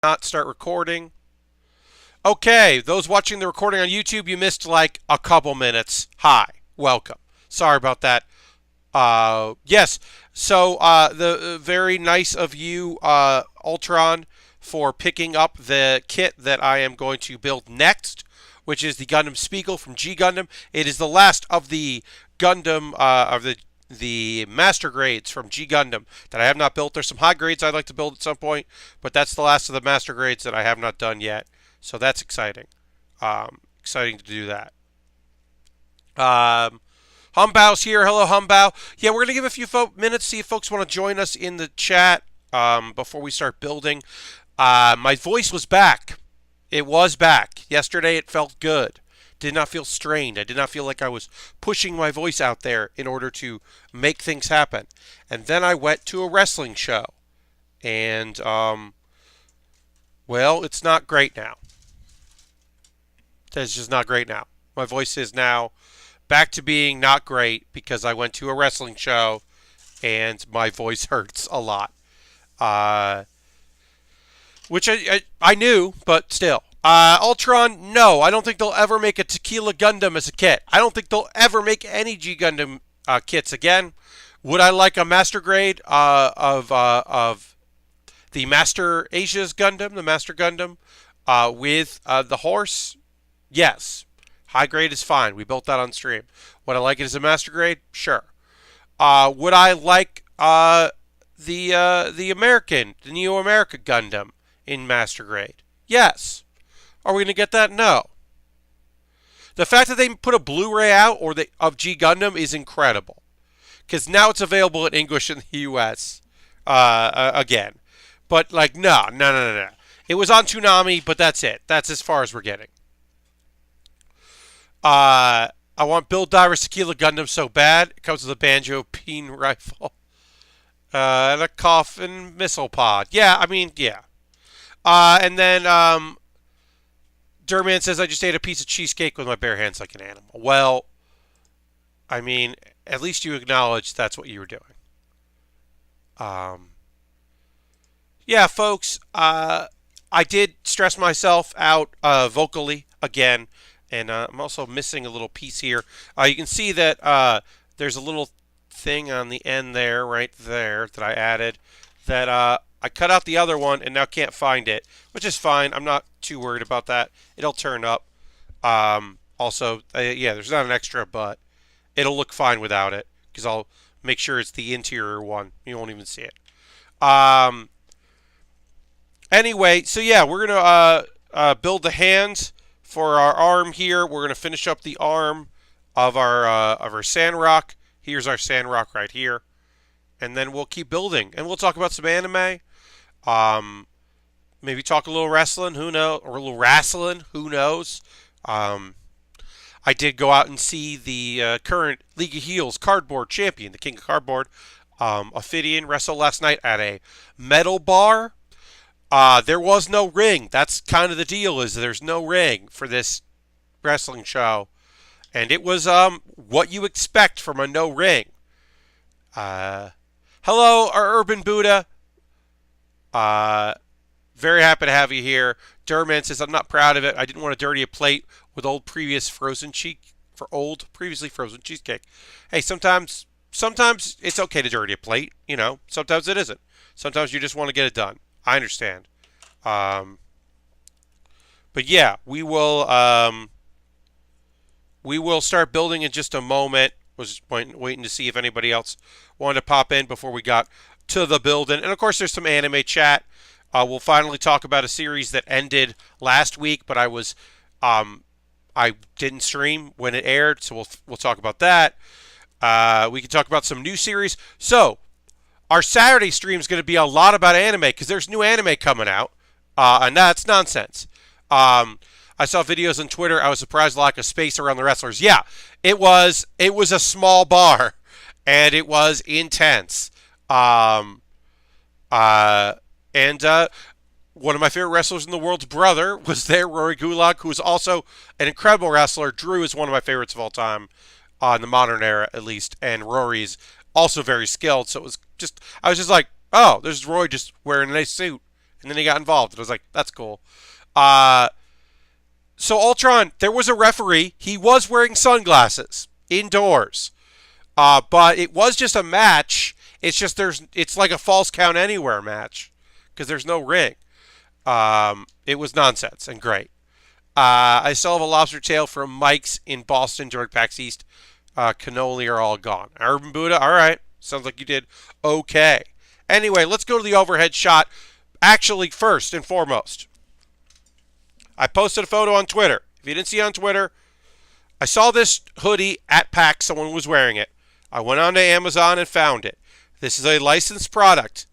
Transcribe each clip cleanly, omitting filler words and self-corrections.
not start recording. Okay, those watching the recording on YouTube, you missed like a couple minutes. Hi, welcome. Sorry about that. Yes, so the very nice of you, Ultron, for picking up the kit that I am going to build next, which is the Gundam Spiegel from G Gundam. It is the last of the Gundam of the master grades from G Gundam that I have not built. There's some high grades I'd like to build at some point, but that's the last of the master grades that I have not done yet. So that's exciting. Exciting to do that. Humbao's here. Hello, Humbao. Yeah, we're going to give a few minutes, see if folks want to join us in the chat before we start building. My voice was back. It was back. Yesterday it felt good. Did not feel strained. I did not feel like I was pushing my voice out there in order to make things happen. And then I went to a wrestling show. And, well, it's not great now. It's just not great now. My voice is now back to being not great because I went to a wrestling show and my voice hurts a lot. Which I knew, but still. Ultron, no. I don't think they'll ever make a Tequila Gundam as a kit. I don't think they'll ever make any G Gundam kits again. Would I like a master grade of the Master Asia's Gundam, the Master Gundam, with the horse? Yes. High grade is fine. We built that on stream. Would I like it as a master grade? Sure. Would I like the American, the Neo America Gundam in master grade? Yes. Are we going to get that? No. The fact that they put a Blu-ray out of G Gundam is incredible. Because now it's available in English in the US again. But, like, no. It was on Toonami, but that's it. That's as far as we're getting. I want Bill Diver's Tequila Gundam so bad. It comes with a Banjo Peen rifle. And a coffin missile pod. Yeah, I mean, yeah. And then, Durman says, I just ate a piece of cheesecake with my bare hands like an animal. Well, I mean, at least you acknowledge that's what you were doing. Yeah, folks, I did stress myself out vocally again, and I'm also missing a little piece here. You can see that there's a little thing on the end there, right there, that I added, that I cut out the other one and now can't find it, which is fine. I'm not too worried about that. It'll turn up. Also, yeah, there's not an extra, but it'll look fine without it because I'll make sure it's the interior one. You won't even see it. Anyway, so yeah, we're going to build the hands for our arm here. We're going to finish up the arm of our Sandrock. Here's our Sandrock right here. And then we'll keep building. And we'll talk about some anime. Maybe talk a little wrestling, who knows? Or a little wrestling, who knows? I did go out and see the current League of Heels cardboard champion, the King of Cardboard, Ophidian, wrestle last night at a metal bar. There was no ring. That's kind of the deal, is there's no ring for this wrestling show. And it was what you expect from a no ring. Hello, our Urban Buddha. Very happy to have you here. Durman says, I'm not proud of it. I didn't want to dirty a plate with previously frozen cheesecake. Hey, sometimes it's okay to dirty a plate, you know. Sometimes it isn't. Sometimes you just want to get it done. I understand. But yeah, we will start building in just a moment. Was just waiting to see if anybody else wanted to pop in before we got to the building. And of course, there's some anime chat. We'll finally talk about a series that ended last week, but I didn't stream when it aired, so we'll talk about that. We can talk about some new series. So our Saturday stream is going to be a lot about anime because there's new anime coming out, and that's nonsense. I saw videos on Twitter. I was surprised lack of space around the wrestlers. Yeah, it was a small bar, and it was intense. And one of my favorite wrestlers in the world's brother was there, Rory Gulag, who is also an incredible wrestler. Drew is one of my favorites of all time, in the modern era at least, and Rory's also very skilled. So it was I was just like, oh, there's Roy just wearing a nice suit And then he got involved. And I was like, that's cool. So Ultron, there was a referee. He was wearing sunglasses indoors. But it was just a match. It's just it's like a false count anywhere match because there's no ring. It was nonsense and great. I still have a lobster tail from Mike's in Boston during PAX East. Cannoli are all gone. Urban Buddha, all right. Sounds like you did okay. Anyway, let's go to the overhead shot. Actually, first and foremost, I posted a photo on Twitter. If you didn't see it on Twitter, I saw this hoodie at PAX. Someone was wearing it. I went onto Amazon and found it. This is a licensed product,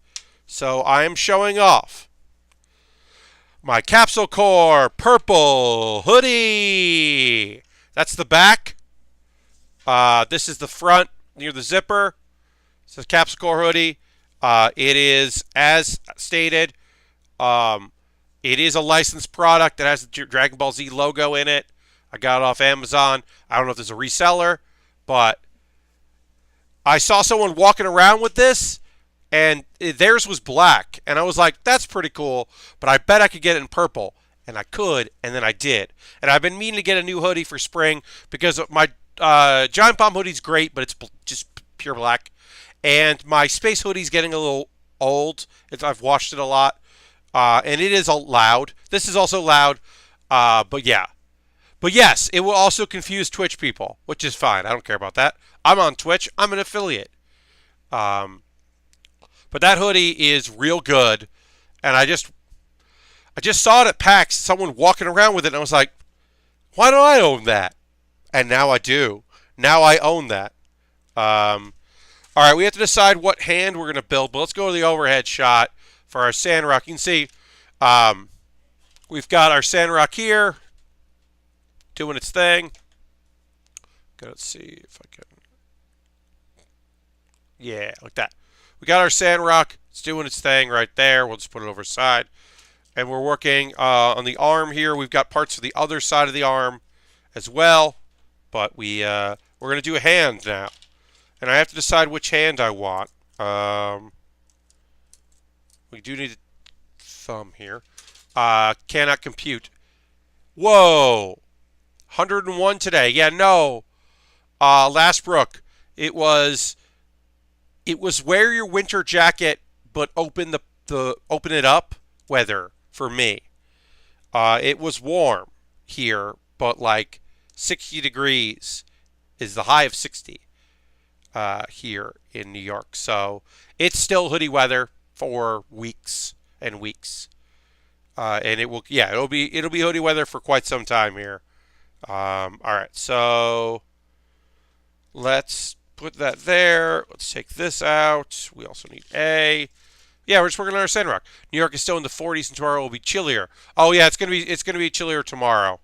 so I am showing off my Capsule Core purple hoodie. That's the back. This is the front near the zipper. It's a Capsule Core hoodie. It is, as stated, it is a licensed product that has the Dragon Ball Z logo in it. I got it off Amazon. I don't know if there's a reseller, but I saw someone walking around with this, and theirs was black. And I was like, that's pretty cool, but I bet I could get it in purple. And I could, and then I did. And I've been meaning to get a new hoodie for spring because my Giant Bomb hoodie's great, but it's just pure black. And my Space hoodie's getting a little old. I've washed it a lot. And it is loud. This is also loud, but yeah. But yes, it will also confuse Twitch people, which is fine. I don't care about that. I'm on Twitch. I'm an affiliate. But that hoodie is real good. And I just saw it at PAX, someone walking around with it, and I was like, why don't I own that? And now I do. Now I own that. All right, we have to decide what hand we're going to build, but let's go to the overhead shot for our Sandrock. You can see we've got our Sandrock here doing its thing. Let's see if I can. Yeah, like that. We got our Sandrock. It's doing its thing right there. We'll just put it over the side. And we're working on the arm here. We've got parts of the other side of the arm as well. But we're going to do a hand now. And I have to decide which hand I want. We do need a thumb here. Cannot compute. Whoa. 101 today. Yeah, no. Lastbrook. It was wear your winter jacket but open open it up weather for me. It was warm here, but like 60 degrees is the high of 60 here in New York. So it's still hoodie weather for weeks and weeks. And it'll be hoodie weather for quite some time here. All right, so let's put that there. Let's take this out. We also need A. Yeah, we're just working on our Sandrock. New York is still in the 40s, and tomorrow will be chillier. Oh yeah, it's gonna be chillier tomorrow.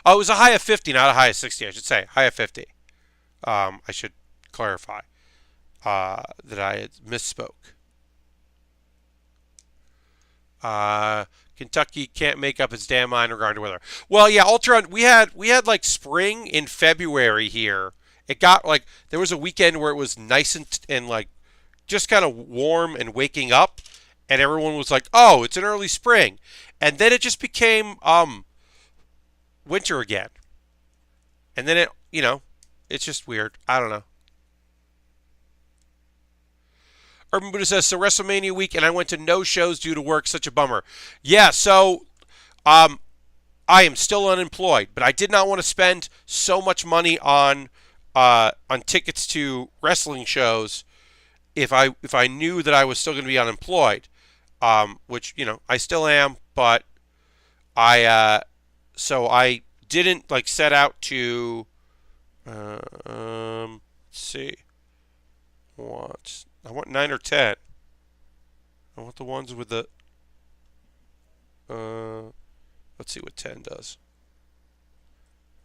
Oh, it was a high of 50, not a high of 60. I should say high of 50. I should clarify that I had misspoke. Kentucky can't make up its damn mind regarding weather. Well, yeah, Ultron. We had like spring in February here. It got like there was a weekend where it was nice and like just kind of warm and waking up, and everyone was like, "Oh, it's an early spring," and then it just became winter again, and then it's just weird. I don't know. Urban Buddha says, so WrestleMania week, and I went to no shows due to work. Such a bummer. Yeah, so I am still unemployed, but I did not want to spend so much money on tickets to wrestling shows if I knew that I was still going to be unemployed, which I still am, but so I didn't like set out to let's see what. I want 9 or 10. I want the ones with the... let's see what 10 does.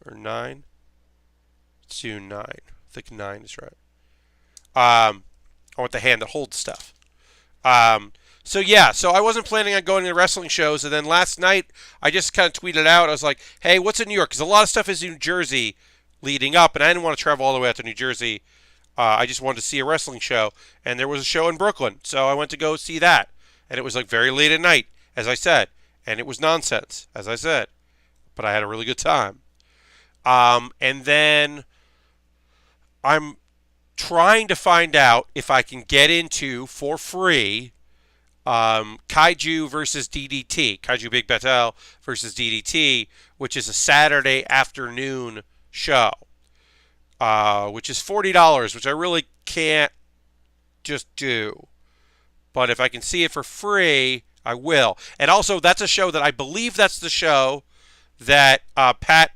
Or 9. Let's do 9. I think 9 is right. I want the hand that holds stuff. So yeah, so I wasn't planning on going to wrestling shows, and then last night I just kind of tweeted out. I was like, hey, what's in New York? Because a lot of stuff is in New Jersey leading up, and I didn't want to travel all the way out to New Jersey. I just wanted to see a wrestling show, and there was a show in Brooklyn, so I went to go see that, and it was like very late at night, as I said, and it was nonsense, as I said, but I had a really good time. And then I'm trying to find out if I can get into for free Kaiju versus DDT, Kaiju Big Battel versus DDT, which is a Saturday afternoon show, which is $40, which I really can't just do. But if I can see it for free, I will. And also, that's a show that I believe that's the show that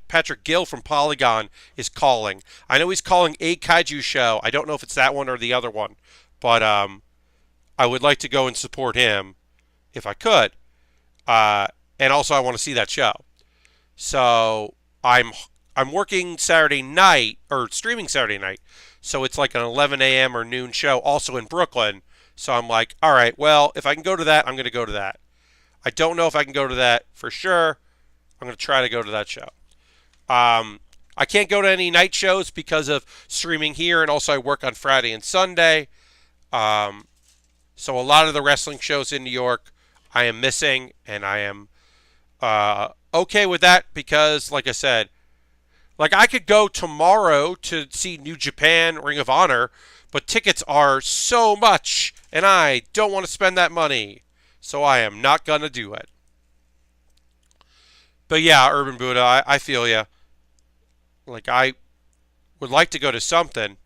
Patrick Gill from Polygon is calling. I know he's calling a Kaiju show. I don't know if it's that one or the other one, but I would like to go and support him if I could. And also, I want to see that show. So I'm working Saturday night or streaming Saturday night. So it's like an 11 a.m. or noon show, also in Brooklyn. So I'm like, all right, well, if I can go to that, I'm going to go to that. I don't know if I can go to that for sure. I'm going to try to go to that show. I can't go to any night shows because of streaming here, and also I work on Friday and Sunday. So a lot of the wrestling shows in New York I am missing, and I am okay with that because, like I said, like I could go tomorrow to see New Japan Ring of Honor, but tickets are so much, and I don't want to spend that money. So I am not going to do it. But yeah, Urban Buddha, I feel ya. Like, I would like to go to something.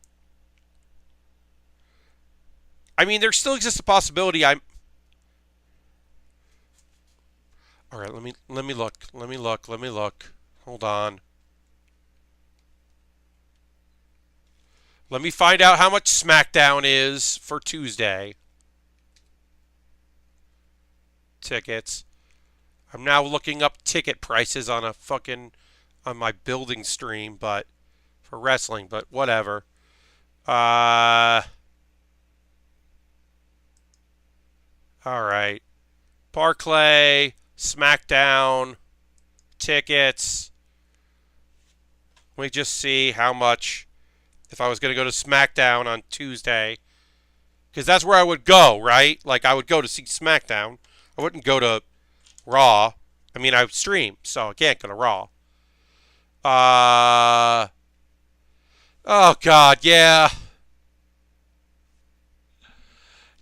I mean, there still exists a possibility I'm... Alright, let me look. Hold on. Let me find out how much SmackDown is for Tuesday. Tickets. I'm now looking up ticket prices on on my building stream, but for wrestling, but whatever. All right. Barclay, SmackDown, tickets. Let me just see how much if I was going to go to SmackDown on Tuesday. Because that's where I would go, right? Like, I would go to see SmackDown. I wouldn't go to Raw. I mean, I would stream, so I can't go to Raw. Oh, God, yeah.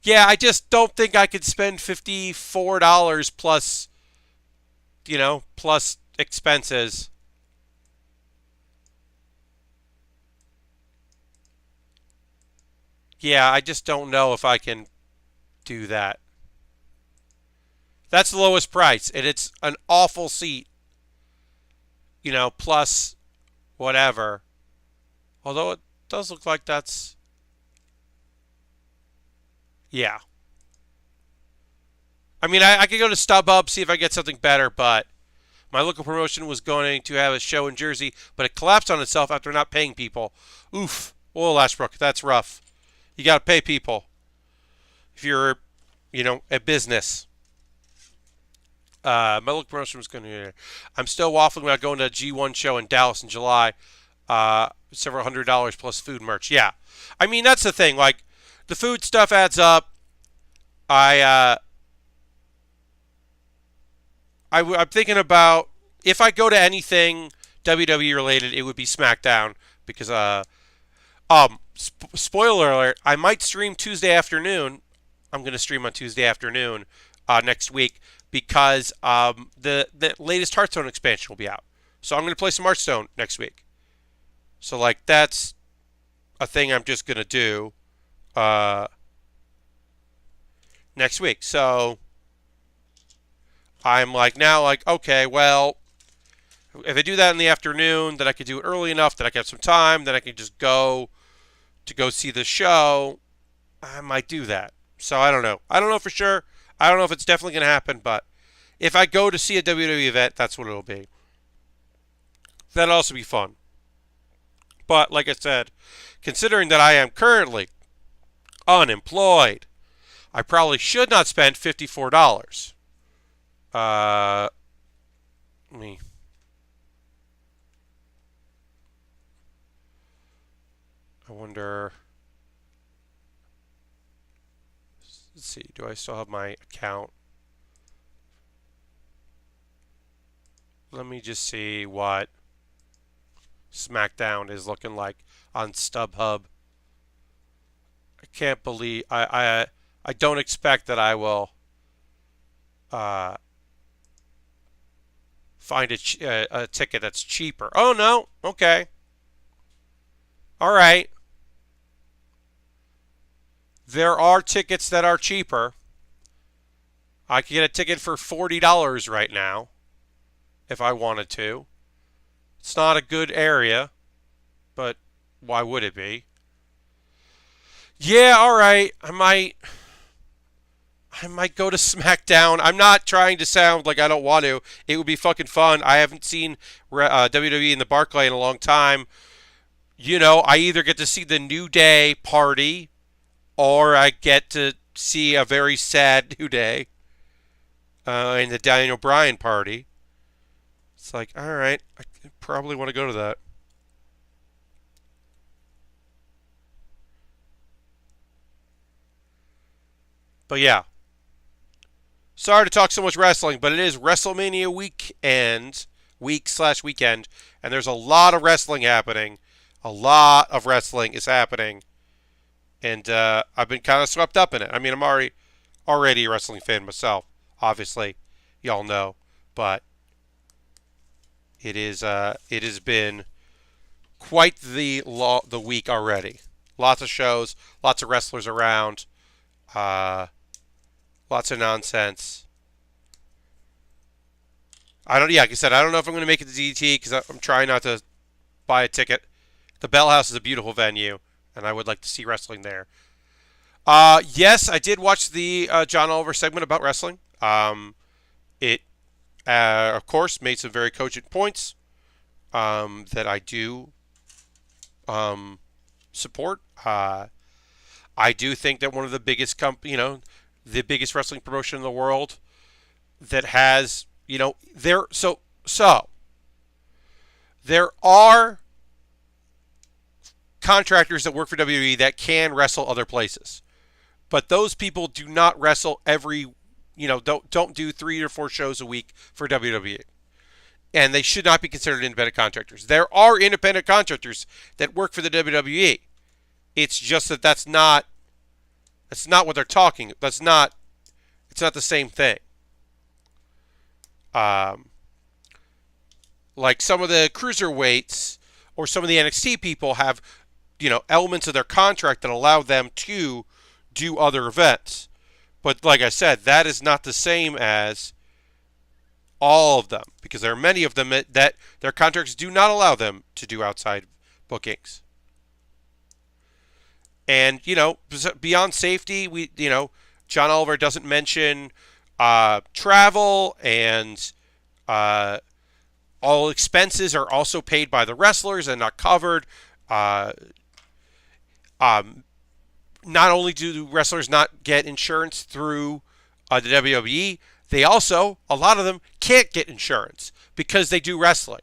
Yeah, I just don't think I could spend $54 plus, plus expenses. Yeah, I just don't know if I can do that. That's the lowest price, and it's an awful seat. Plus whatever. Although it does look like that's... Yeah. I mean, I could go to StubHub, see if I get something better, but my local promotion was going to have a show in Jersey, but it collapsed on itself after not paying people. Oof. Well, Ashbrook, that's rough. You got to pay people if you're, a business. My local promotion was going to... I'm still waffling about going to a G1 show in Dallas in July. Several $100 plus food merch. Yeah. I mean, that's the thing. Like, the food stuff adds up. I'm thinking about if I go to anything WWE related, it would be SmackDown because spoiler alert, I might stream Tuesday afternoon. I'm going to stream on Tuesday afternoon next week because the latest Hearthstone expansion will be out. So I'm going to play some Hearthstone next week. So like that's a thing I'm just going to do next week. So I'm okay, well, if I do that in the afternoon, then I could do it early enough that I can have some time, then I can just go see the show. I might do that. So I don't know. I don't know for sure. I don't know if it's definitely going to happen, but if I go to see a WWE event, that's what it'll be. That'll also be fun. But like I said, considering that I am currently unemployed, I probably should not spend $54. I wonder. Let's see. Do I still have my account? let me just see what SmackDown is looking like on StubHub. I can't believe I don't expect that I will uh, find a ticket that's cheaper. Oh no, okay, all right. There are tickets that are cheaper. I could get a ticket for $40 right now if I wanted to. It's not a good area, but why would it be? Yeah, all right. I might go to SmackDown. I'm not trying to sound like I don't want to. It would be fucking fun. I haven't seen WWE in the Barclay in a long time. You know, I either get to see the New Day party or I get to see a very sad New Day in the Daniel Bryan party. It's like, all right, I probably want to go to that. But yeah, sorry to talk so much wrestling, but it is WrestleMania week/weekend, and there's a lot of wrestling happening. A lot of wrestling is happening, and I've been kind of swept up in it. I mean, I'm already a wrestling fan myself, obviously, y'all know, but it has been quite the week already. Lots of shows, lots of wrestlers around, uh, lots of nonsense. Like I said, I don't know if I'm going to make it to DDT because I'm trying not to buy a ticket. The Bell House is a beautiful venue, and I would like to see wrestling there. Yes, I did watch the John Oliver segment about wrestling. It, of course, made some very cogent points that I do support. I do think that one of the biggest the biggest wrestling promotion in the world that has, there are contractors that work for WWE that can wrestle other places. But those people do not wrestle don't do 3 or 4 shows a week for WWE. And they should not be considered independent contractors. There are independent contractors that work for the WWE. It's just that that's not what they're talking. It's not the same thing. Like some of the cruiserweights or some of the NXT people have, elements of their contract that allow them to do other events. But like I said, that is not the same as all of them, because there are many of them that their contracts do not allow them to do outside bookings. And, beyond safety, John Oliver doesn't mention travel, and all expenses are also paid by the wrestlers and not covered. Not only do the wrestlers not get insurance through the WWE, they also, a lot of them, can't get insurance because they do wrestling.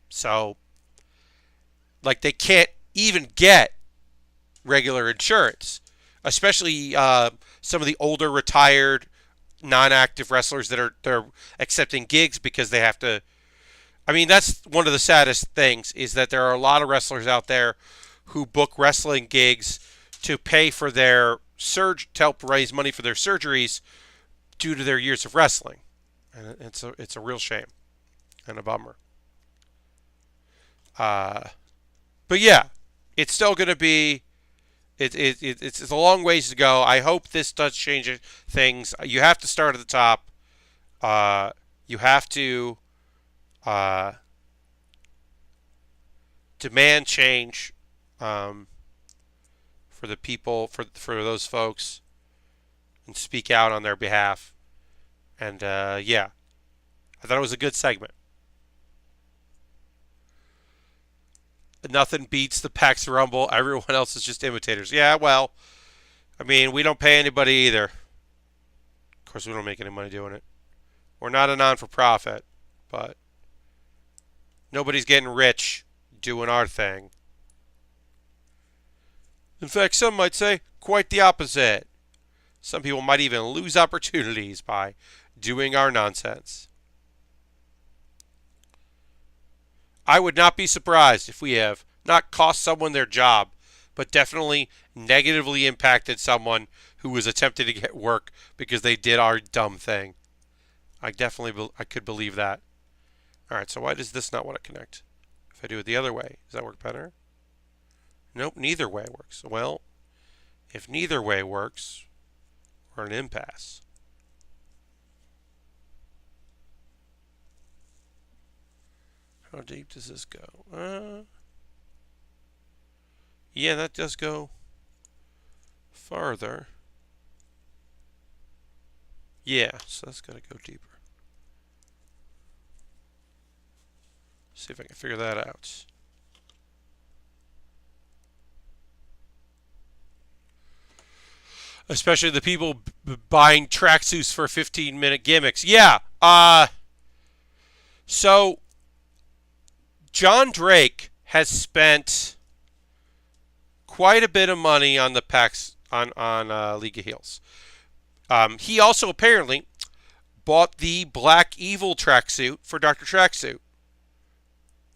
So, like, they can't even get regular insurance, especially some of the older, retired, non-active wrestlers that they're accepting gigs because they have to. I mean, that's one of the saddest things, is that there are a lot of wrestlers out there who book wrestling gigs to pay for their to help raise money for their surgeries due to their years of wrestling, and it's a real shame and a bummer. But yeah, it's still going to be. It's a long ways to go. I hope this does change things. You have to start at the top. You have to demand change for the people, for those folks, and speak out on their behalf. And yeah, I thought it was a good segment. Nothing beats the PAX Rumble. Everyone else is just imitators. Yeah, well, I mean, we don't pay anybody either. Of course, we don't make any money doing it. We're not a non-for-profit, but nobody's getting rich doing our thing. In fact, some might say quite the opposite. Some people might even lose opportunities by doing our nonsense. I would not be surprised if we have not cost someone their job, but definitely negatively impacted someone who was attempting to get work because they did our dumb thing. I could believe that. All right, so why does this not want to connect? If I do it the other way, does that work better? Nope, neither way works. Well, if neither way works, we're in an impasse. How deep does this go? Yeah, that does go farther. Yeah, so that's got to go deeper. See if I can figure that out. Especially the people buying tracksuits for 15-minute gimmicks. Yeah. So John Drake has spent quite a bit of money on the PAX on League of Heels. He also apparently bought the Black Evil tracksuit for Dr. Tracksuit.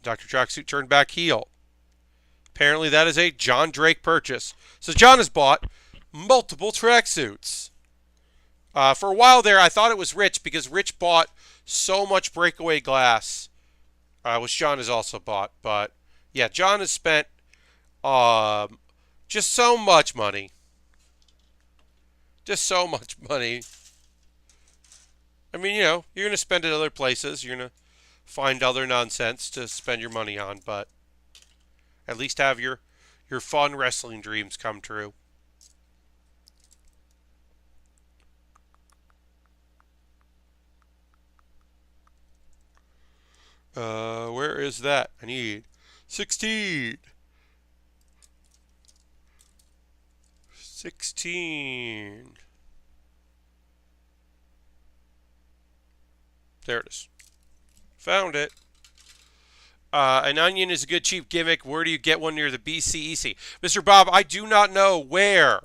Dr. Tracksuit turned back heel. Apparently that is a John Drake purchase. So John has bought multiple tracksuits. For a while there, I thought it was Rich because Rich bought so much breakaway glass, which John has also bought. But yeah, John has spent just so much money. Just so much money. I mean, you know, you're going to spend it other places. You're going to find other nonsense to spend your money on, but at least have your fun wrestling dreams come true. Where is that? I need 16. 16. There it is. Found it. An onion is a good cheap gimmick. Where do you get one near the BCEC? Mr. Bob, I do not know where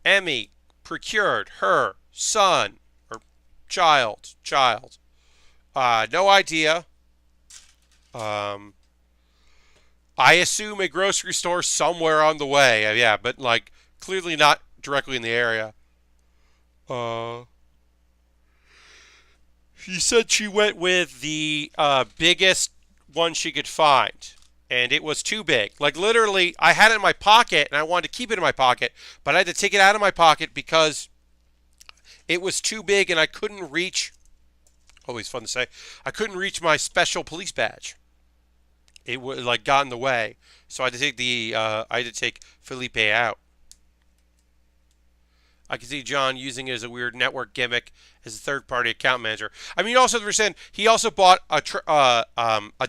Emmy procured her son or child. No idea. I assume a grocery store somewhere on the way. Yeah, but like clearly not directly in the area. She said she went with the biggest one she could find, and it was too big. Like literally, I had it in my pocket, and I wanted to keep it in my pocket, but I had to take it out of my pocket because it was too big, and I couldn't reach. Always fun to say. I couldn't reach my special police badge. It was like got in the way, so I had to take Felipe out. I can see John using it as a weird network gimmick as a third-party account manager. I mean, you also understand he also bought a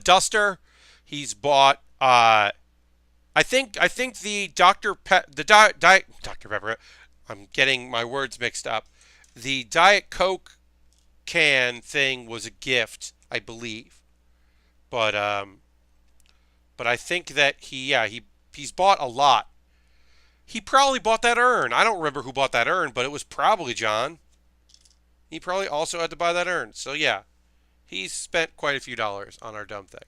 duster. He's bought I think the Dr. Pepper. I'm getting my words mixed up. The Diet Coke can thing was a gift, I believe, but I think that he's bought a lot. He probably bought that urn. I don't remember who bought that urn, but it was probably John. He probably also had to buy that urn. So yeah, he's spent quite a few dollars on our dumb thing.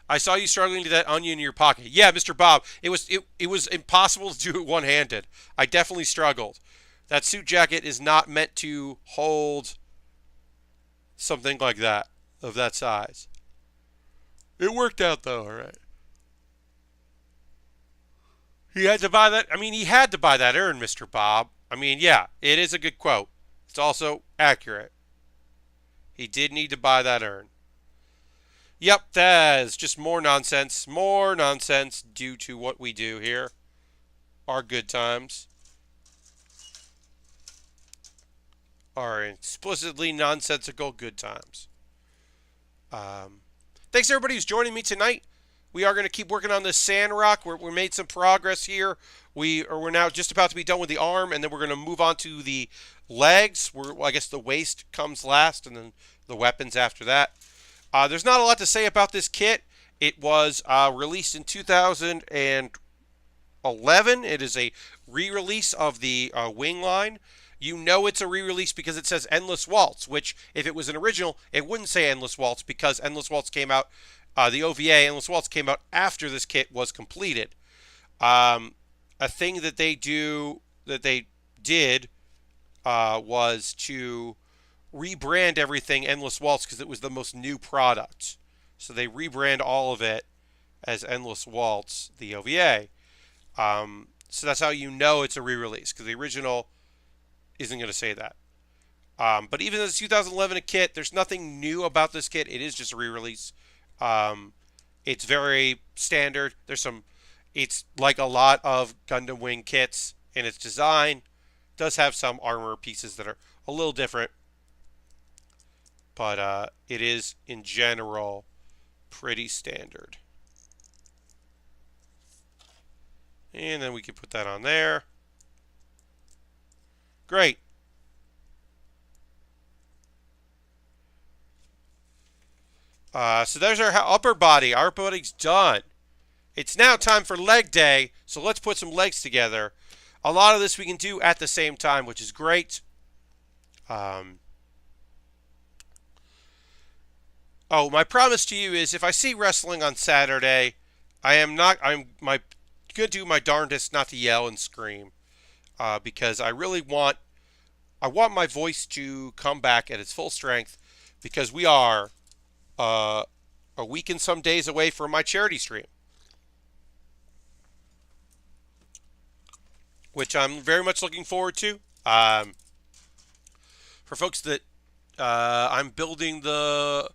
I saw you struggling to that onion in your pocket. Yeah, Mr. Bob, it was impossible to do it one-handed. I definitely struggled. That suit jacket is not meant to hold something like that, of that size. It worked out though, all right. He had to buy that. I mean, he had to buy that urn, Mr. Bob. I mean, yeah, it is a good quote. It's also accurate. He did need to buy that urn. Yep, that is just more nonsense. More nonsense due to what we do here. Our good times. Our explicitly nonsensical good times. Thanks everybody who's joining me tonight. We are going to keep working on this Sandrock. We made some progress here. We're now just about to be done with the arm, and then we're going to move on to the legs. I guess the waist comes last, and then the weapons after that. There's not a lot to say about this kit. It was released in 2000 and 2011. It is a re-release of the Wing line. You know it's a re-release because it says Endless Waltz, which if it was an original, it wouldn't say Endless Waltz because Endless Waltz came out, the OVA Endless Waltz came out after this kit was completed. A thing that they did was to rebrand everything Endless Waltz because it was the most new product. So they rebrand all of it as Endless Waltz, the OVA. So that's how you know it's a re-release because the original isn't going to say that. But even as 2011 kit, there's nothing new about this kit. It is just a re-release. It's very standard. It's like a lot of Gundam Wing kits in its design. It does have some armor pieces that are a little different, but it is in general pretty standard. And then we can put that on there. Great. So there's our upper body. Our upper body's done. It's now time for leg day, so let's put some legs together. A lot of this we can do at the same time, which is great. Oh, my promise to you is if I see wrestling on Saturday, I'm going to do my darndest not to yell and scream because I really want my voice to come back at its full strength because we are a week and some days away from my charity stream, which I'm very much looking forward to. For folks that I'm building the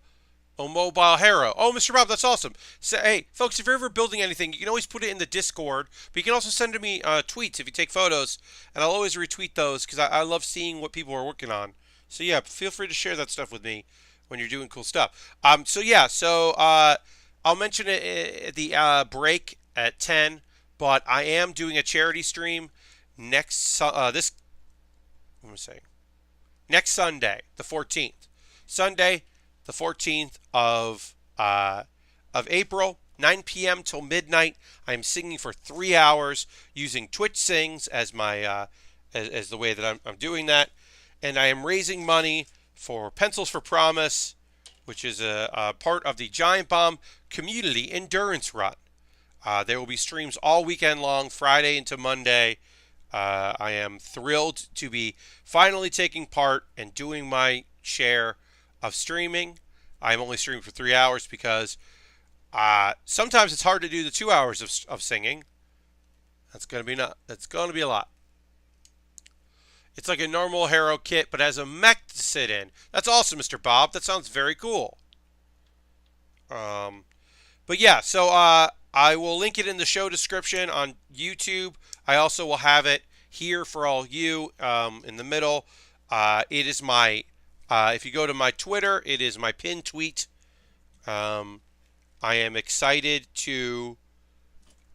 mobile hero. Oh, Mr. Bob, that's awesome. So, hey, folks, if you're ever building anything, you can always put it in the Discord, but you can also send to me tweets if you take photos, and I'll always retweet those because I love seeing what people are working on. So, yeah, feel free to share that stuff with me when you're doing cool stuff. So I'll mention it at the break at 10, but I am doing a charity stream next Sunday, the 14th. Sunday, the 14th of April, 9 p.m. till midnight. I'm singing for 3 hours using Twitch Sings as my as the way that I'm doing that, and I am raising money for Pencils for Promise, which is a part of the Giant Bomb Community Endurance Run. There will be streams all weekend long, Friday into Monday. I am thrilled to be finally taking part and doing my share of streaming. I'm only streaming for 3 hours because sometimes it's hard to do the 2 hours of singing. That's gonna be a lot. It's like a normal hero kit, but has a mech to sit in. That's awesome, Mr. Bob. That sounds very cool. But yeah, so I will link it in the show description on YouTube. I also will have it here for all you in the middle. It is my, if you go to my Twitter, it is my pinned tweet. I am excited to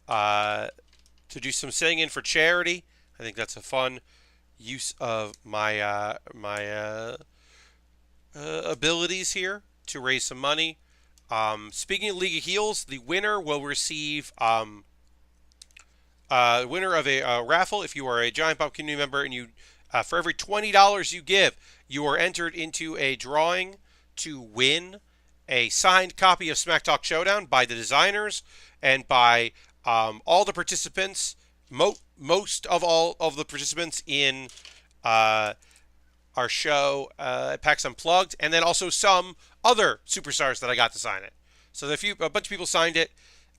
do some singing for charity. I think that's a fun use of my abilities here to raise some money. Speaking of League of Heels, the winner will receive winner of a raffle. If you are a Giant Bomb community member and you for every $20 you give, you are entered into a drawing to win a signed copy of Smack Talk Showdown by the designers and by all the participants. Most of all of the participants in our show at PAX Unplugged, and then also some other superstars that I got to sign it. So a bunch of people signed it.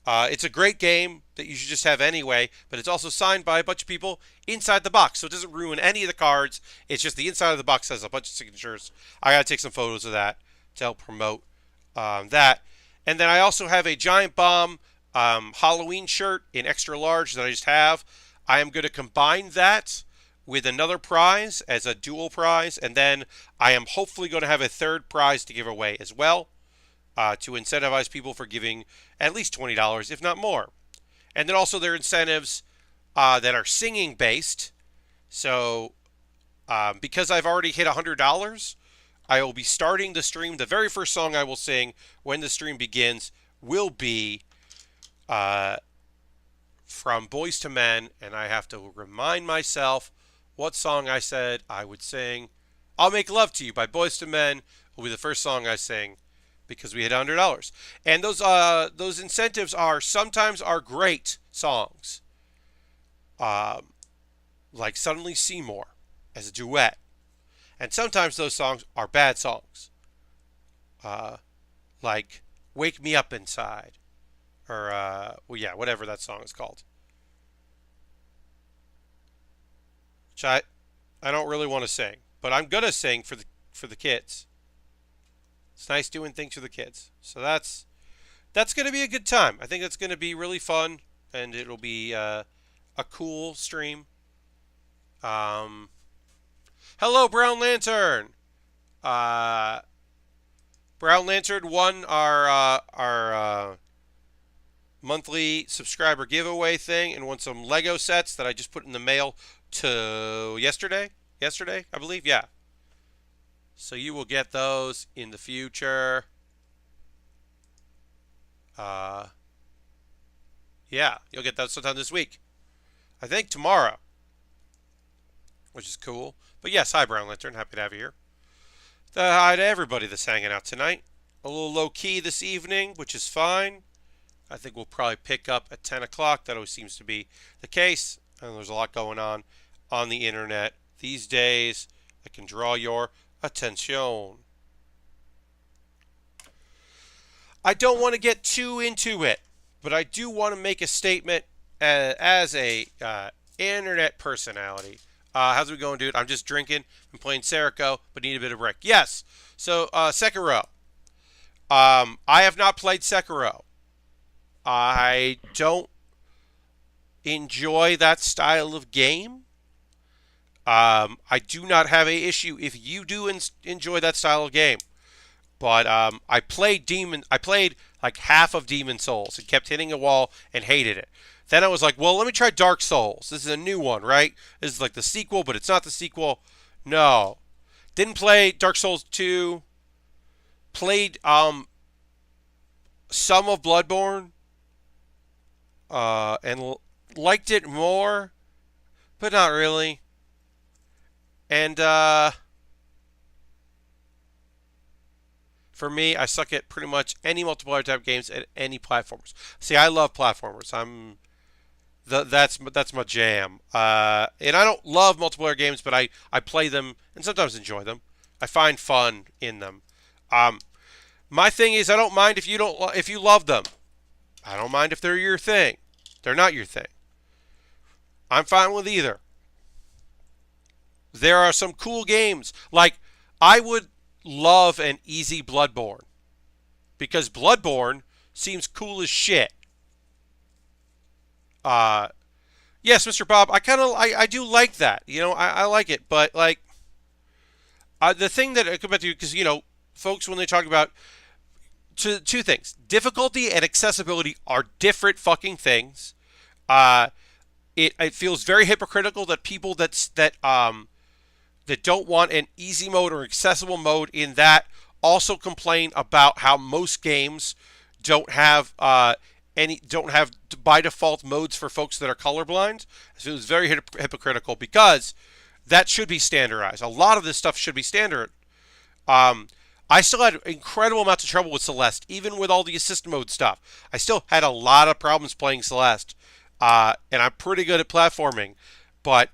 It's a great game that you should just have anyway, but it's also signed by a bunch of people inside the box, so it doesn't ruin any of the cards. It's just the inside of the box has a bunch of signatures. I got to take some photos of that to help promote that. And then I also have a Giant Bomb Halloween shirt in extra large that I just have. I am going to combine that with another prize as a dual prize, and then I am hopefully going to have a third prize to give away as well to incentivize people for giving at least $20, if not more. And then also there are incentives that are singing based. So because I've already hit $100, I will be starting the stream. The very first song I will sing when the stream begins will be from Boys to Men, and I have to remind myself what song I said I would sing. I'll Make Love to You by Boys to Men will be the first song I sing because we hit $100. And those incentives are sometimes are great songs, like Suddenly Seymour as a duet, and sometimes those songs are bad songs, like Wake Me Up Inside, or whatever that song is called. Which I don't really want to sing, but I'm gonna sing for the kids. It's nice doing things for the kids. So that's gonna be a good time. I think it's gonna be really fun, and it'll be a cool stream. Hello, Brown Lantern. Uh, Brown Lantern won our monthly subscriber giveaway thing and won some Lego sets that I just put in the mail to yesterday, I believe. Yeah. So you will get those in the future. Yeah, you'll get those sometime this week. I think tomorrow, which is cool. But yes, hi Brown Lantern, happy to have you here. Hi to everybody that's hanging out tonight. A little low key this evening, which is fine. I think we'll probably pick up at 10 o'clock. That always seems to be the case. And there's a lot going on the internet these days that can draw your attention. I don't want to get too into it, but I do want to make a statement as a internet personality. How's it going, dude? I'm just drinking. I'm playing Sandrock, but need a bit of break. Yes. So, Sekiro. I have not played Sekiro. I don't enjoy that style of game. I do not have a issue if you do enjoy that style of game. But I played like half of Demon Souls and kept hitting a wall and hated it. Then I was like, well, let me try Dark Souls. This is a new one, right? This is like the sequel, but it's not the sequel. No. Didn't play Dark Souls 2. Played some of Bloodborne. And liked it more, but not really. And for me, I suck at pretty much any multiplayer type games at any platformers. See, I love platformers. That's my jam. And I don't love multiplayer games, but I play them and sometimes enjoy them. I find fun in them. My thing is, I don't mind if you love them. I don't mind if they're your thing. They're not your thing. I'm fine with either. There are some cool games. Like, I would love an easy Bloodborne. Because Bloodborne seems cool as shit. Yes, Mr. Bob, I do like that. You know, I like it. But, like, the thing that I come back to, because, you know, folks, when they talk about two things. Difficulty and accessibility are different fucking things. It feels very hypocritical that people that don't want an easy mode or accessible mode in that also complain about how most games don't have by default modes for folks that are colorblind. So it was very hypocritical because that should be standardized. A lot of this stuff should be standard. I still had incredible amounts of trouble with Celeste, even with all the assist mode stuff. I still had a lot of problems playing Celeste, and I'm pretty good at platforming. But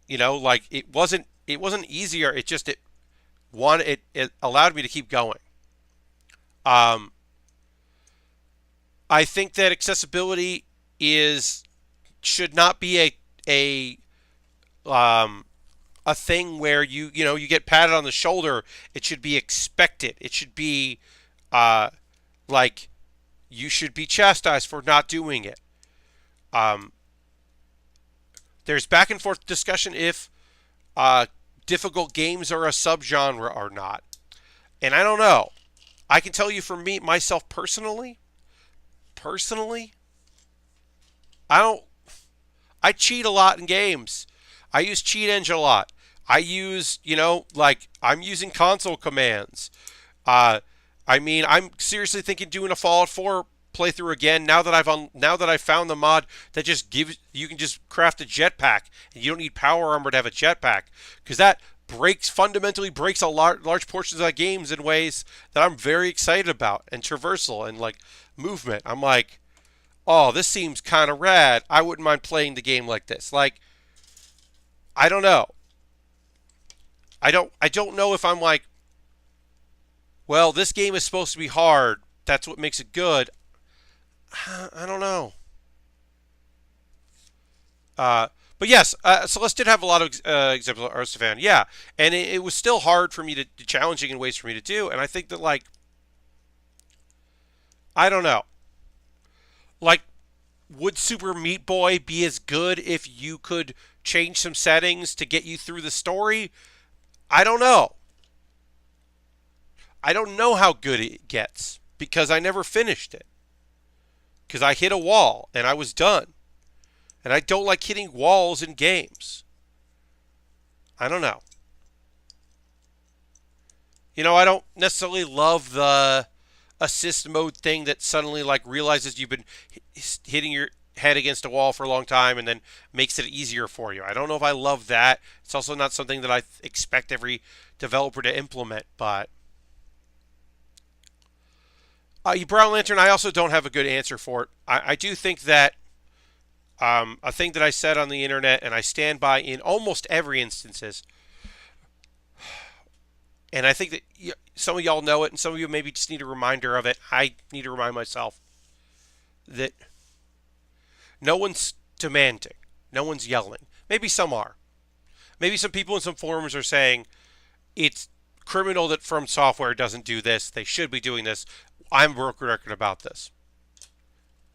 you know, like it wasn't easier. It allowed me to keep going. I think that accessibility should not be a thing where you get patted on the shoulder. It should be expected. It should be like you should be chastised for not doing it. There's back and forth discussion if difficult games are a subgenre or not. And I don't know. I can tell you for myself personally, I cheat a lot in games. I use Cheat Engine a lot. I use, I'm using console commands. I'm seriously thinking doing a Fallout 4 playthrough again now that I've found the mod that just gives you can just craft a jetpack and you don't need power armor to have a jetpack, because that fundamentally breaks a large portions of the games in ways that I'm very excited about, and traversal and like movement. I'm like, oh, this seems kind of rad. I wouldn't mind playing the game like this. Like, I don't know. I don't know if I'm like, well, this game is supposed to be hard. That's what makes it good. I don't know. But yes, Celeste did have a lot of examples of Aristophan. Yeah, and it was still hard for me to challenging in ways for me to do. And I think that, like, I don't know. Like, would Super Meat Boy be as good if you could change some settings to get you through the story? I don't know. I don't know how good it gets because I never finished it. Because I hit a wall and I was done. And I don't like hitting walls in games. I don't know. You know, I don't necessarily love the assist mode thing that suddenly like realizes you've been hitting your head against a wall for a long time and then makes it easier for you. I don't know if I love that. It's also not something that I expect every developer to implement, but Brown Lantern, I also don't have a good answer for it. I do think that a thing that I said on the internet, and I stand by in almost every instances, and I think that some of y'all know it, and some of you maybe just need a reminder of it. I need to remind myself that no one's demanding. No one's yelling. Maybe some are. Maybe some people in some forums are saying it's criminal that From Software doesn't do this. They should be doing this. I'm a broken record about this.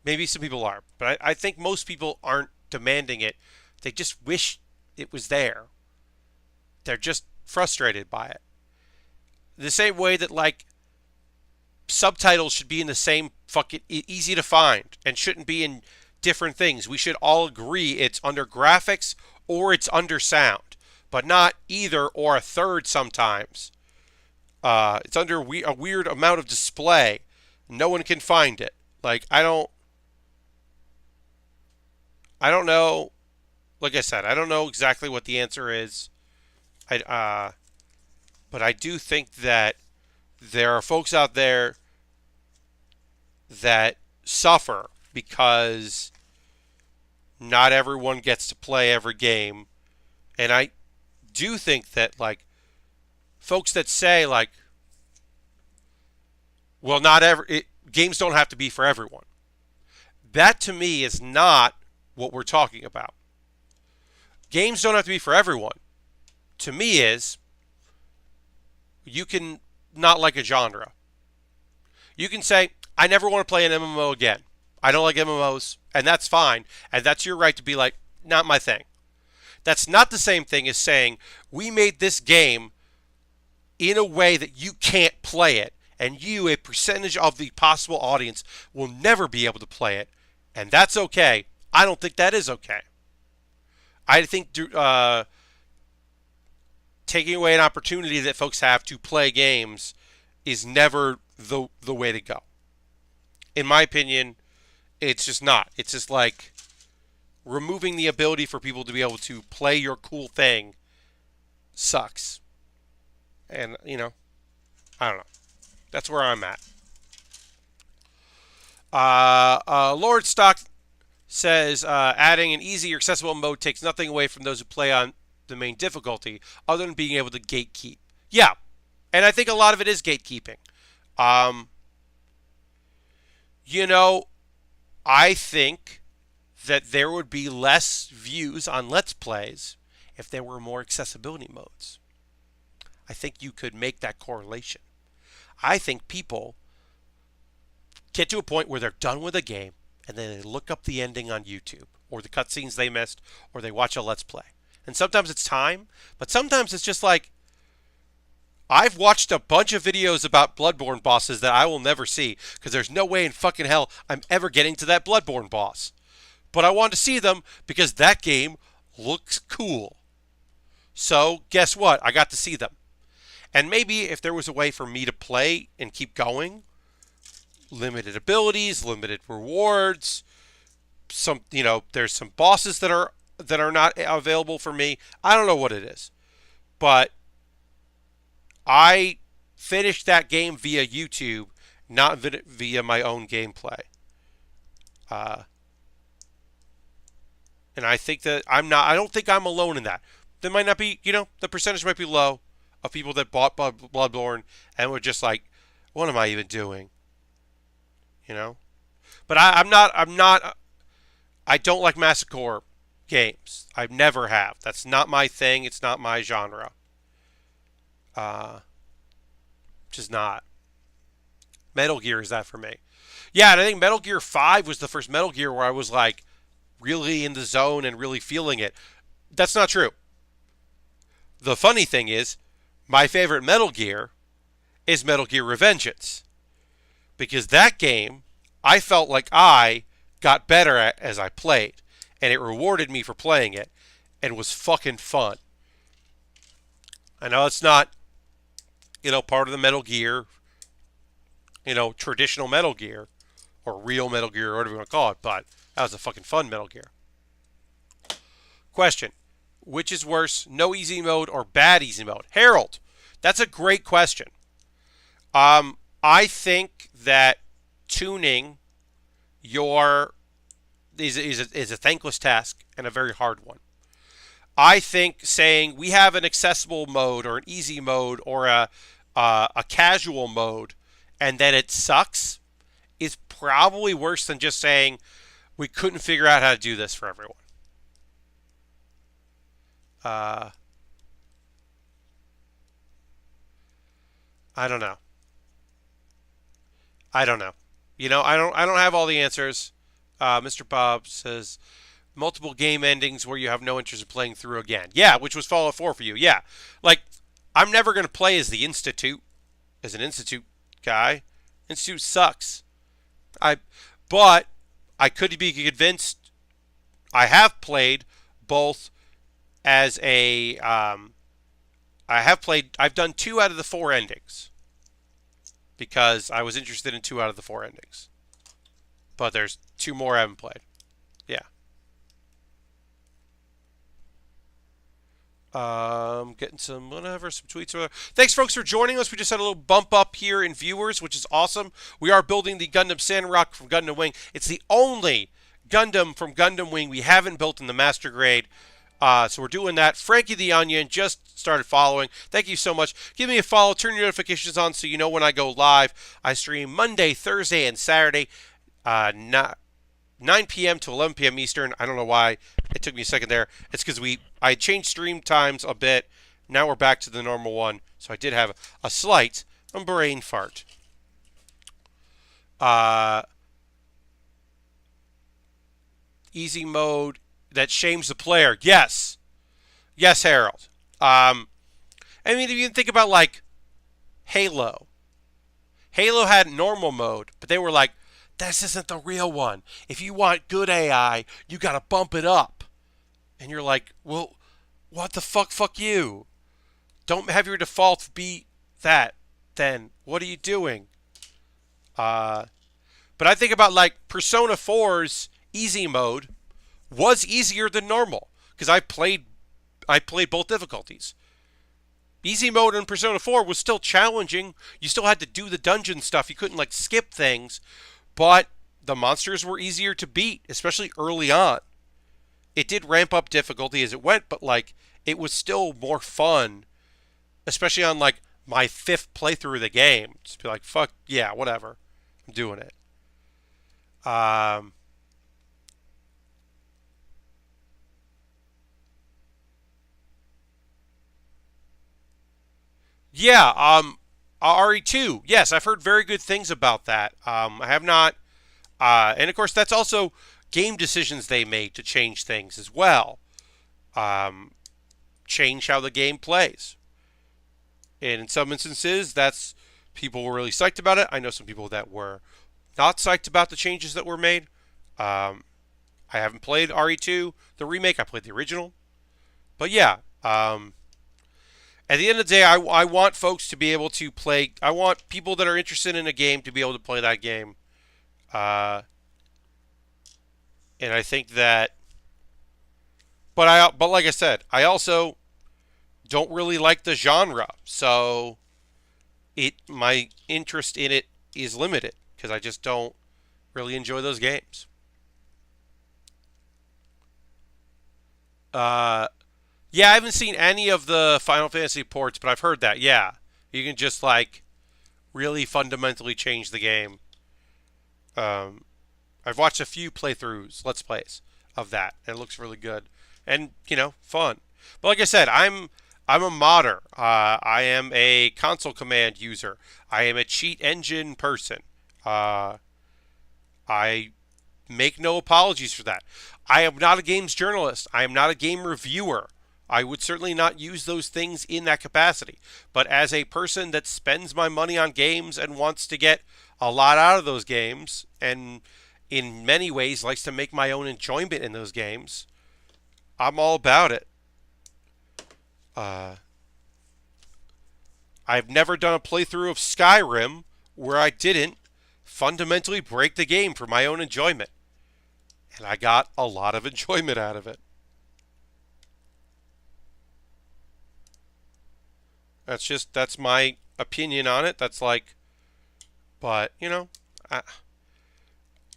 Maybe some people are, but I think most people aren't demanding it. They just wish it was there. They're just frustrated by it. The same way that, like, subtitles should be in the same fucking easy to find and shouldn't be in different things. We should all agree it's under graphics or it's under sound, but not either or a third sometimes. It's under a weird amount of display. No one can find it. Like, I don't know. Like I said, I don't know exactly what the answer is. But I do think that there are folks out there that suffer because not everyone gets to play every game. And I do think that, like, folks that say, like, well, games don't have to be for everyone. That, to me, is not what we're talking about. Games don't have to be for everyone. To me is, you can not like a genre. You can say, I never want to play an MMO again. I don't like MMOs, and that's fine. And that's your right to be like, not my thing. That's not the same thing as saying, we made this game in a way that you can't play it, and you, a percentage of the possible audience, will never be able to play it, and that's okay. I don't think that is okay. I think taking away an opportunity that folks have to play games is never the way to go. In my opinion, it's just not. It's just like removing the ability for people to be able to play your cool thing sucks. And, you know, I don't know. That's where I'm at. Lord Stock says, adding an easy or accessible mode takes nothing away from those who play on the main difficulty, other than being able to gatekeep. Yeah, and I think a lot of it is gatekeeping. You know, I think that there would be less views on Let's Plays if there were more accessibility modes. I think you could make that correlation. I think people get to a point where they're done with a game and then they look up the ending on YouTube or the cutscenes they missed or they watch a Let's Play. And sometimes it's time, but sometimes it's just like, I've watched a bunch of videos about Bloodborne bosses that I will never see because there's no way in fucking hell I'm ever getting to that Bloodborne boss. But I want to see them because that game looks cool. So guess what? I got to see them. And maybe if there was a way for me to play and keep going, limited abilities, limited rewards. Some, there's some bosses that are not available for me. I don't know what it is, but I finished that game via YouTube, not via my own gameplay. And I think that I don't think I'm alone in that. There might not be, the percentage might be low of people that bought Bloodborne and were just like, what am I even doing? But I don't like massacre games. I never have. That's not my thing. It's not my genre. Just not. Metal Gear is that for me. Yeah, and I think Metal Gear 5 was the first Metal Gear where I was like really in the zone and really feeling it. That's not true. The funny thing is, my favorite Metal Gear is Metal Gear Revengeance. Because that game, I felt like I got better at as I played. And it rewarded me for playing it. And was fucking fun. I know it's not, part of the Metal Gear, traditional Metal Gear. Or real Metal Gear, or whatever you want to call it. But that was a fucking fun Metal Gear. Question. Which is worse, no easy mode or bad easy mode? Harold, that's a great question. I think that tuning your is a thankless task and a very hard one. I think saying we have an accessible mode or an easy mode or a casual mode and then it sucks is probably worse than just saying we couldn't figure out how to do this for everyone. I don't know. I don't know. I don't have all the answers. Mr. Bob says multiple game endings where you have no interest in playing through again. Yeah, which was Fallout 4 for you. Yeah. Like, I'm never going to play as the Institute, as an Institute guy. Institute sucks. But I could be convinced. I have played both as I've done 2 out of the 4 endings. Because I was interested in 2 out of the 4 endings. But there's 2 more I haven't played. Yeah. Getting some tweets. Thanks, folks, for joining us. We just had a little bump up here in viewers, which is awesome. We are building the Gundam Sandrock from Gundam Wing. It's the only Gundam from Gundam Wing we haven't built in the Master Grade. So we're doing that. Frankie the Onion just started following. Thank you so much. Give me a follow. Turn your notifications on so you know when I go live. I stream Monday, Thursday, and Saturday, 9 p.m. to 11 p.m. Eastern. I don't know why it took me a second there. It's because I changed stream times a bit. Now we're back to the normal one. So I did have a slight brain fart. Easy mode that shames the player. Yes. Yes, Harold. I mean, if you think about, like, Halo. Halo had normal mode, but they were like, this isn't the real one. If you want good AI, you got to bump it up. And you're like, well, what the fuck? Fuck you. Don't have your default be that. Then what are you doing? But I think about, like, Persona 4's easy mode was easier than normal because I played both difficulties. Easy mode in Persona 4 was still challenging. You still had to do the dungeon stuff. You couldn't, like, skip things. But the monsters were easier to beat, especially early on. It did ramp up difficulty as it went, but, like, it was still more fun, especially on, like, my 5th playthrough of the game. Just be like, fuck, yeah, whatever. I'm doing it. Yeah, RE2. Yes, I've heard very good things about that. I have not. And of course, that's also game decisions they made to change things as well. Change how the game plays. And in some instances, that's people were really psyched about it. I know some people that were not psyched about the changes that were made. I haven't played RE2, the remake. I played the original. But yeah, at the end of the day, I want folks to be able to play. I want people that are interested in a game to be able to play that game Uh, and I think that, but like I said, I also don't really like the genre, so my interest in it is limited because I just don't really enjoy those games. Uh, yeah, I haven't seen any of the Final Fantasy ports, but I've heard that. Yeah, you can just like really fundamentally change the game. Um, I've watched a few playthroughs, let's plays of that, and it looks really good and fun. But like I said, I'm a modder. I am a console command user. I am a cheat engine person. Uh, I make no apologies for that. I am not a games journalist. I am not a game reviewer. I would certainly not use those things in that capacity. But as a person that spends my money on games and wants to get a lot out of those games, and in many ways likes to make my own enjoyment in those games, I'm all about it. Uh, I've never done a playthrough of Skyrim where I didn't fundamentally break the game for my own enjoyment. And I got a lot of enjoyment out of it. That's my opinion on it. That's like, but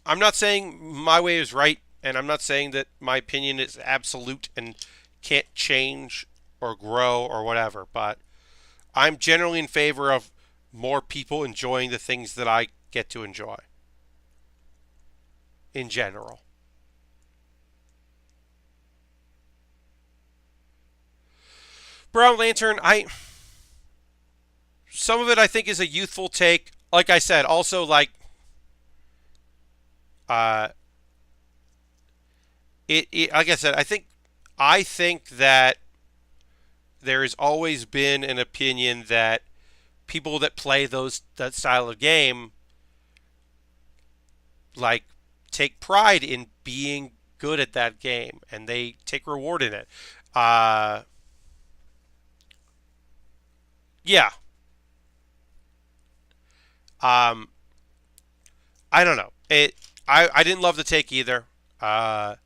I'm not saying my way is right, and I'm not saying that my opinion is absolute and can't change or grow or whatever, but I'm generally in favor of more people enjoying the things that I get to enjoy in general. Brown Lantern, I some of it I think is a youthful take. Like I said, also like uh like I said, I think that there has always been an opinion that people that play that style of game like take pride in being good at that game and they take reward in it. Uh yeah. Um I don't know. I didn't love the take either. Uh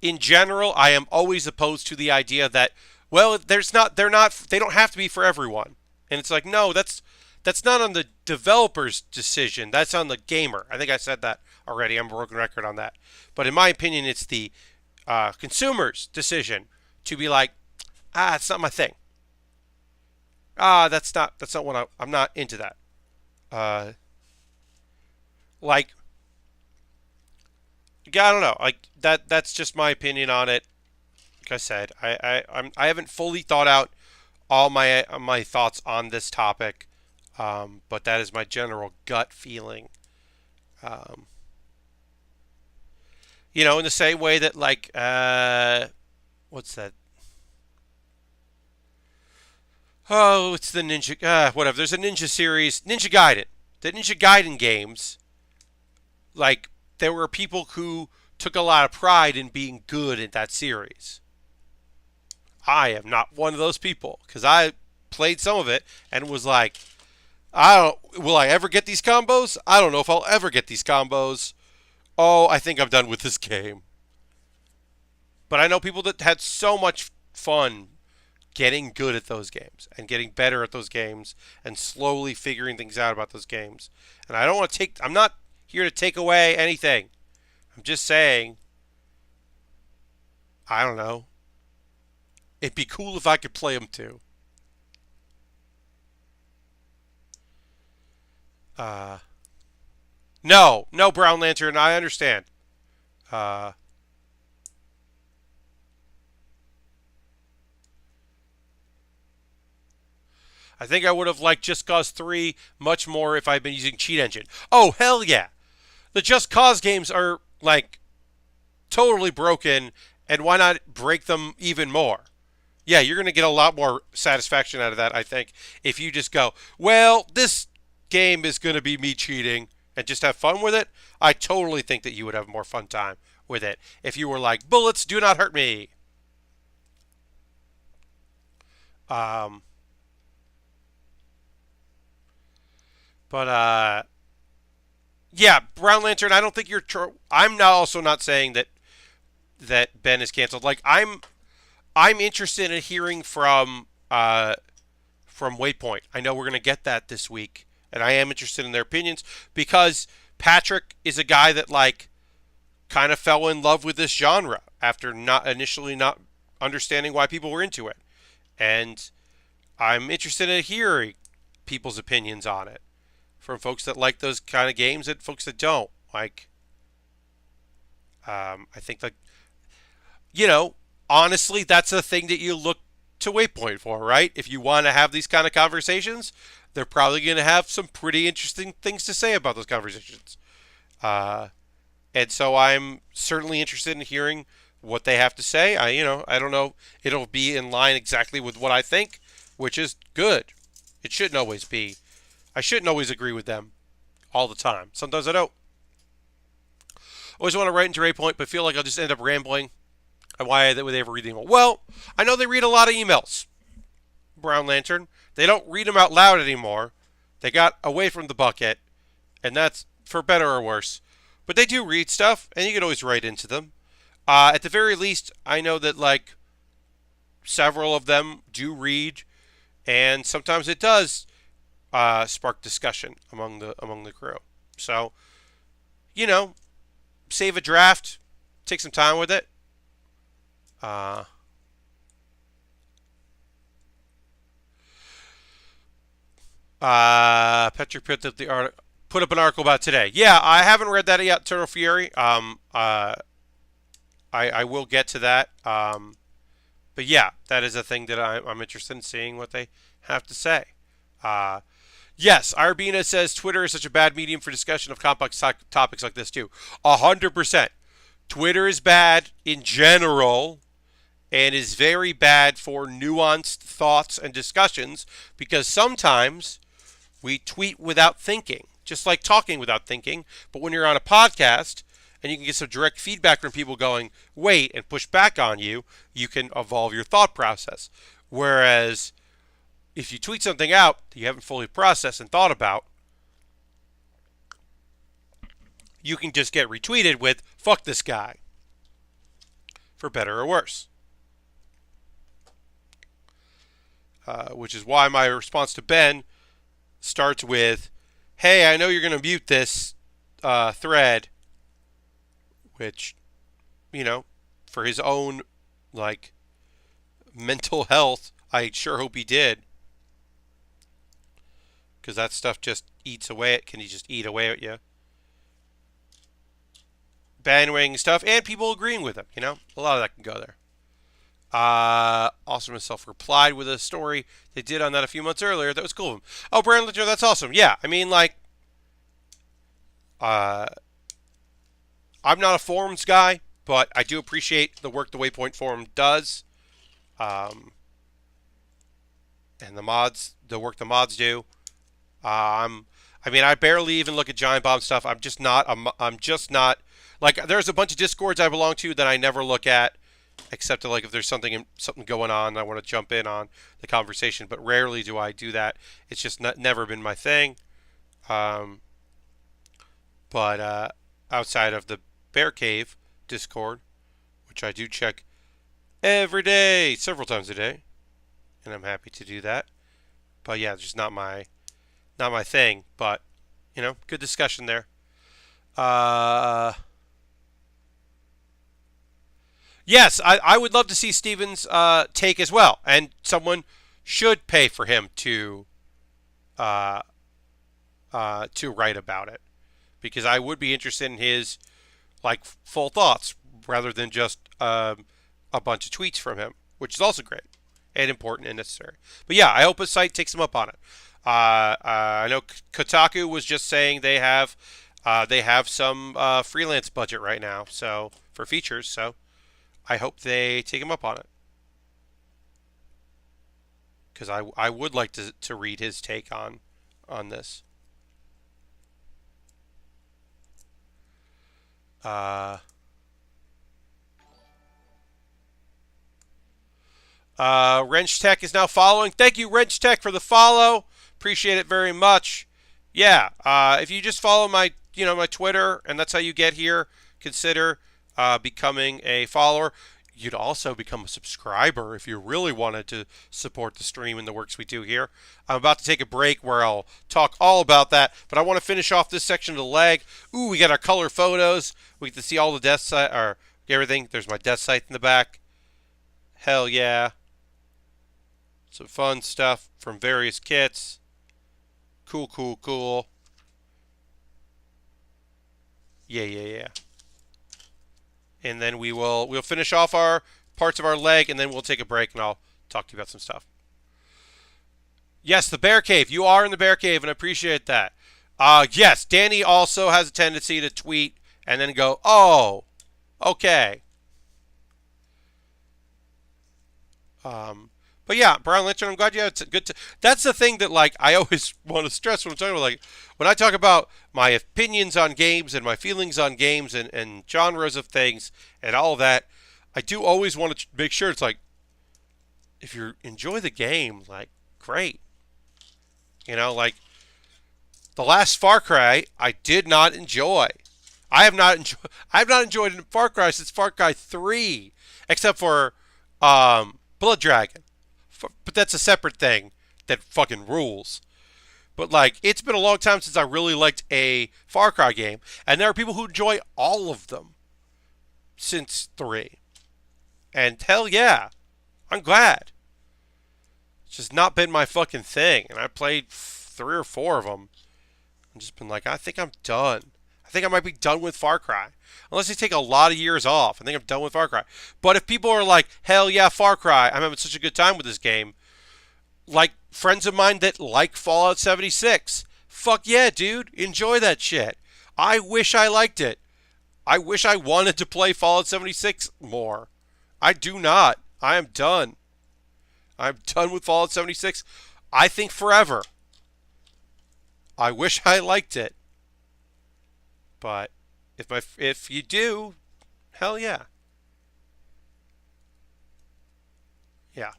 in general, I am always opposed to the idea that they don't have to be for everyone. And it's like, no, that's not on the developer's decision. That's on the gamer. I think I said that already. I'm a broken record on that. But in my opinion, it's the consumer's decision to be like, it's not my thing. That's not what I'm not into that. Uh, like, I don't know. Like that's just my opinion on it. Like I said, I haven't fully thought out all my thoughts on this topic, but that is my general gut feeling. Um, in the same way that like what's that? Oh, it's the Ninja. Whatever. There's a Ninja series, Ninja Gaiden. The Ninja Gaiden games, like there were people who took a lot of pride in being good at that series. I am not one of those people because I played some of it and was like, I don't. Will I ever get these combos? I don't know if I'll ever get these combos. Oh, I think I'm done with this game. But I know people that had so much fun getting good at those games and getting better at those games and slowly figuring things out about those games. And I don't want to I'm not here to take away anything. I'm just saying, I don't know. It'd be cool if I could play them too. Uh, no, Brown Lantern. I understand. Uh, I think I would have liked Just Cause 3 much more if I'd been using Cheat Engine. Oh, hell yeah. The Just Cause games are, like, totally broken, and why not break them even more? Yeah, you're going to get a lot more satisfaction out of that, I think, if you just go, well, this game is going to be me cheating and just have fun with it. I totally think that you would have more fun time with it if you were like, bullets do not hurt me. Um, But yeah, Brown Lantern. I don't think you're. I'm now also not saying that Ben is canceled. Like I'm interested in hearing from Waypoint. I know we're gonna get that this week, and I am interested in their opinions because Patrick is a guy that like kind of fell in love with this genre after not initially not understanding why people were into it, and I'm interested in hearing people's opinions on it from folks that like those kind of games and folks that don't. Like, I think like you know, honestly, that's a thing that you look to Waypoint for, right? If you want to have these kind of conversations, they're probably going to have some pretty interesting things to say about those conversations. Uh, and so I'm certainly interested in hearing what they have to say. I don't know, it'll be in line exactly with what I think, which is good. It shouldn't always be. I shouldn't always agree with them all the time. Sometimes I don't. Always want to write into Waypoint, but feel like I'll just end up rambling. And why would they ever read the email? Well, I know they read a lot of emails. Brown Lantern. They don't read them out loud anymore. They got away from the bucket, and that's for better or worse. But they do read stuff, and you can always write into them. At the very least, I know that like several of them do read, and sometimes it does spark discussion among the crew. So, you know, save a draft, take some time with it. Patrick put up an article about today. Yeah, I haven't read that yet. Eternal Fury. I will get to that. But yeah, that is a thing that I'm interested in seeing what they have to say. Yes, Arbina says Twitter is such a bad medium for discussion of complex topics like this too. 100%. Twitter is bad in general and is very bad for nuanced thoughts and discussions because sometimes we tweet without thinking, just like talking without thinking. But when you're on a podcast and you can get some direct feedback from people going, wait, and push back on you, you can evolve your thought process. Whereas if you tweet something out that you haven't fully processed and thought about, you can just get retweeted with, fuck this guy, for better or worse. Which is why my response to Ben starts with, hey, I know you're going to mute this thread, which, for his own, like, mental health, I sure hope he did. Because that stuff just eats away at, can he just eat away at you? Bandwagon stuff, and people agreeing with him, a lot of that can go there. Awesome himself replied with a story they did on that a few months earlier. That was cool of him. Oh, Brandon, that's awesome. Yeah, I mean, like, I'm not a forums guy, but I do appreciate the work the Waypoint Forum does. And the work the mods do. I barely even look at Giant Bomb stuff. I'm just not, like, there's a bunch of Discords I belong to that I never look at, except to, like, if there's something going on I want to jump in on the conversation, but rarely do I do that. It's just never been my thing. But outside of the Bear Cave Discord, which I do check every day, several times a day, and I'm happy to do that. But yeah, it's just not my thing. But good discussion there. Yes, I would love to see Steven's take as well, and someone should pay for him to write about it, because I would be interested in his like full thoughts rather than just a bunch of tweets from him, which is also great and important and necessary. But yeah, I hope his site takes him up on it. I know Kotaku was just saying they have some freelance budget right now, so for features, so I hope they take him up on it, because I would like to read his take on this. Wrench Tech is now following. Thank you, Wrench Tech, for the follow. Appreciate it very much. yeah, if you just follow my, my Twitter, and that's how you get here, consider becoming a follower. You'd also become a subscriber if you really wanted to support the stream and the works we do here. I'm about to take a break where I'll talk all about that, but I want to finish off this section of the leg. Ooh, we got our color photos. We get to see all the death site, or everything. There's my death site in the back. Hell yeah. Some fun stuff from various kits. Cool, cool, cool. Yeah. And then we'll finish off our parts of our leg, and then we'll take a break, and I'll talk to you about some stuff. Yes, the Bear Cave. You are in the Bear Cave, and I appreciate that. Yes, Danny also has a tendency to tweet and then go, oh, okay. But yeah, Brown Lantern, I'm glad you had good. That's the thing that I always want to stress when I'm talking about when I talk about my opinions on games and my feelings on games and genres of things and all of that. I do always want to make sure it's if you enjoy the game, great. The last Far Cry I did not enjoy. I have not enjoyed Far Cry since Far Cry 3, except for Blood Dragon. But that's a separate thing that fucking rules. But it's been a long time since I really liked a Far Cry game, and there are people who enjoy all of them since 3. And hell yeah, I'm glad. It's just not been my fucking thing, and I played 3 or 4 of them. I've just been I think I'm done. I think I might be done with Far Cry. Unless they take a lot of years off. I think I'm done with Far Cry. But if people are hell yeah, Far Cry, I'm having such a good time with this game. Friends of mine that like Fallout 76. Fuck yeah, dude. Enjoy that shit. I wish I liked it. I wish I wanted to play Fallout 76 more. I do not. I am done. I'm done with Fallout 76. I think forever. I wish I liked it. But if you do, hell yeah. Yeah.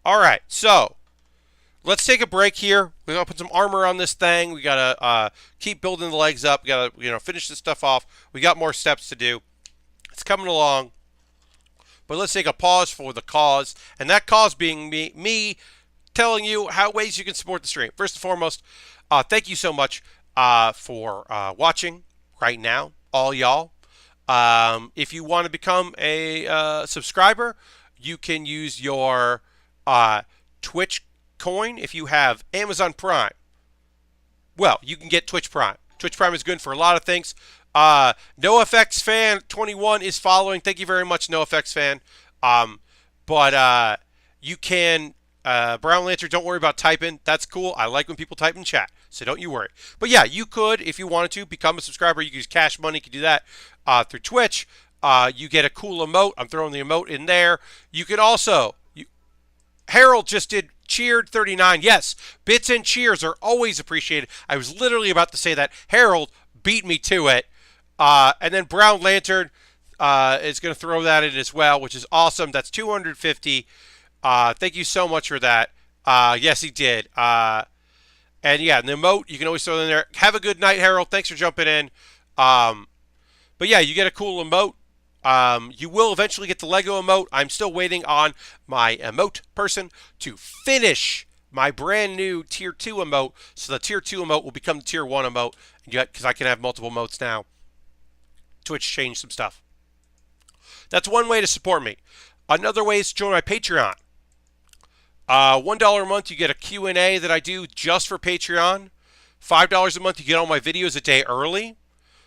All right, so let's take a break here. We gotta put some armor on this thing. We gotta keep building the legs up. We gotta finish this stuff off. We got more steps to do. It's coming along. But let's take a pause for the cause, and that cause being me telling you how ways you can support the stream. First and foremost, thank you so much for watching right now, all y'all. If you want to become a subscriber, you can use your Twitch coin if you have Amazon Prime. Well, you can get Twitch Prime. Twitch Prime is good for a lot of things. NoFX Fan 21 is following. Thank you very much, NoFX Fan. But you can Brown Lantern, don't worry about typing. That's cool. I like when people type in chat, so don't you worry. But yeah, you could, if you wanted to, become a subscriber. You can use Cash Money. You can do that through Twitch. You get a cool emote. I'm throwing the emote in there. You could also... Harold just did cheered 39. Yes, bits and cheers are always appreciated. I was literally about to say that. Harold beat me to it. And then Brown Lantern is going to throw that in as well, which is awesome. That's 250. Thank you so much for that. Yes, he did. And yeah, the emote, you can always throw it in there. Have a good night, Harold. Thanks for jumping in. But yeah, you get a cool emote. You will eventually get the Lego emote. I'm still waiting on my emote person to finish my brand new tier 2 emote. So the tier 2 emote will become the tier 1 emote, because I can have multiple emotes now. Twitch changed some stuff. That's one way to support me. Another way is to join my Patreon. $1 a month, you get a Q&A that I do just for Patreon. $5 a month, you get all my videos a day early.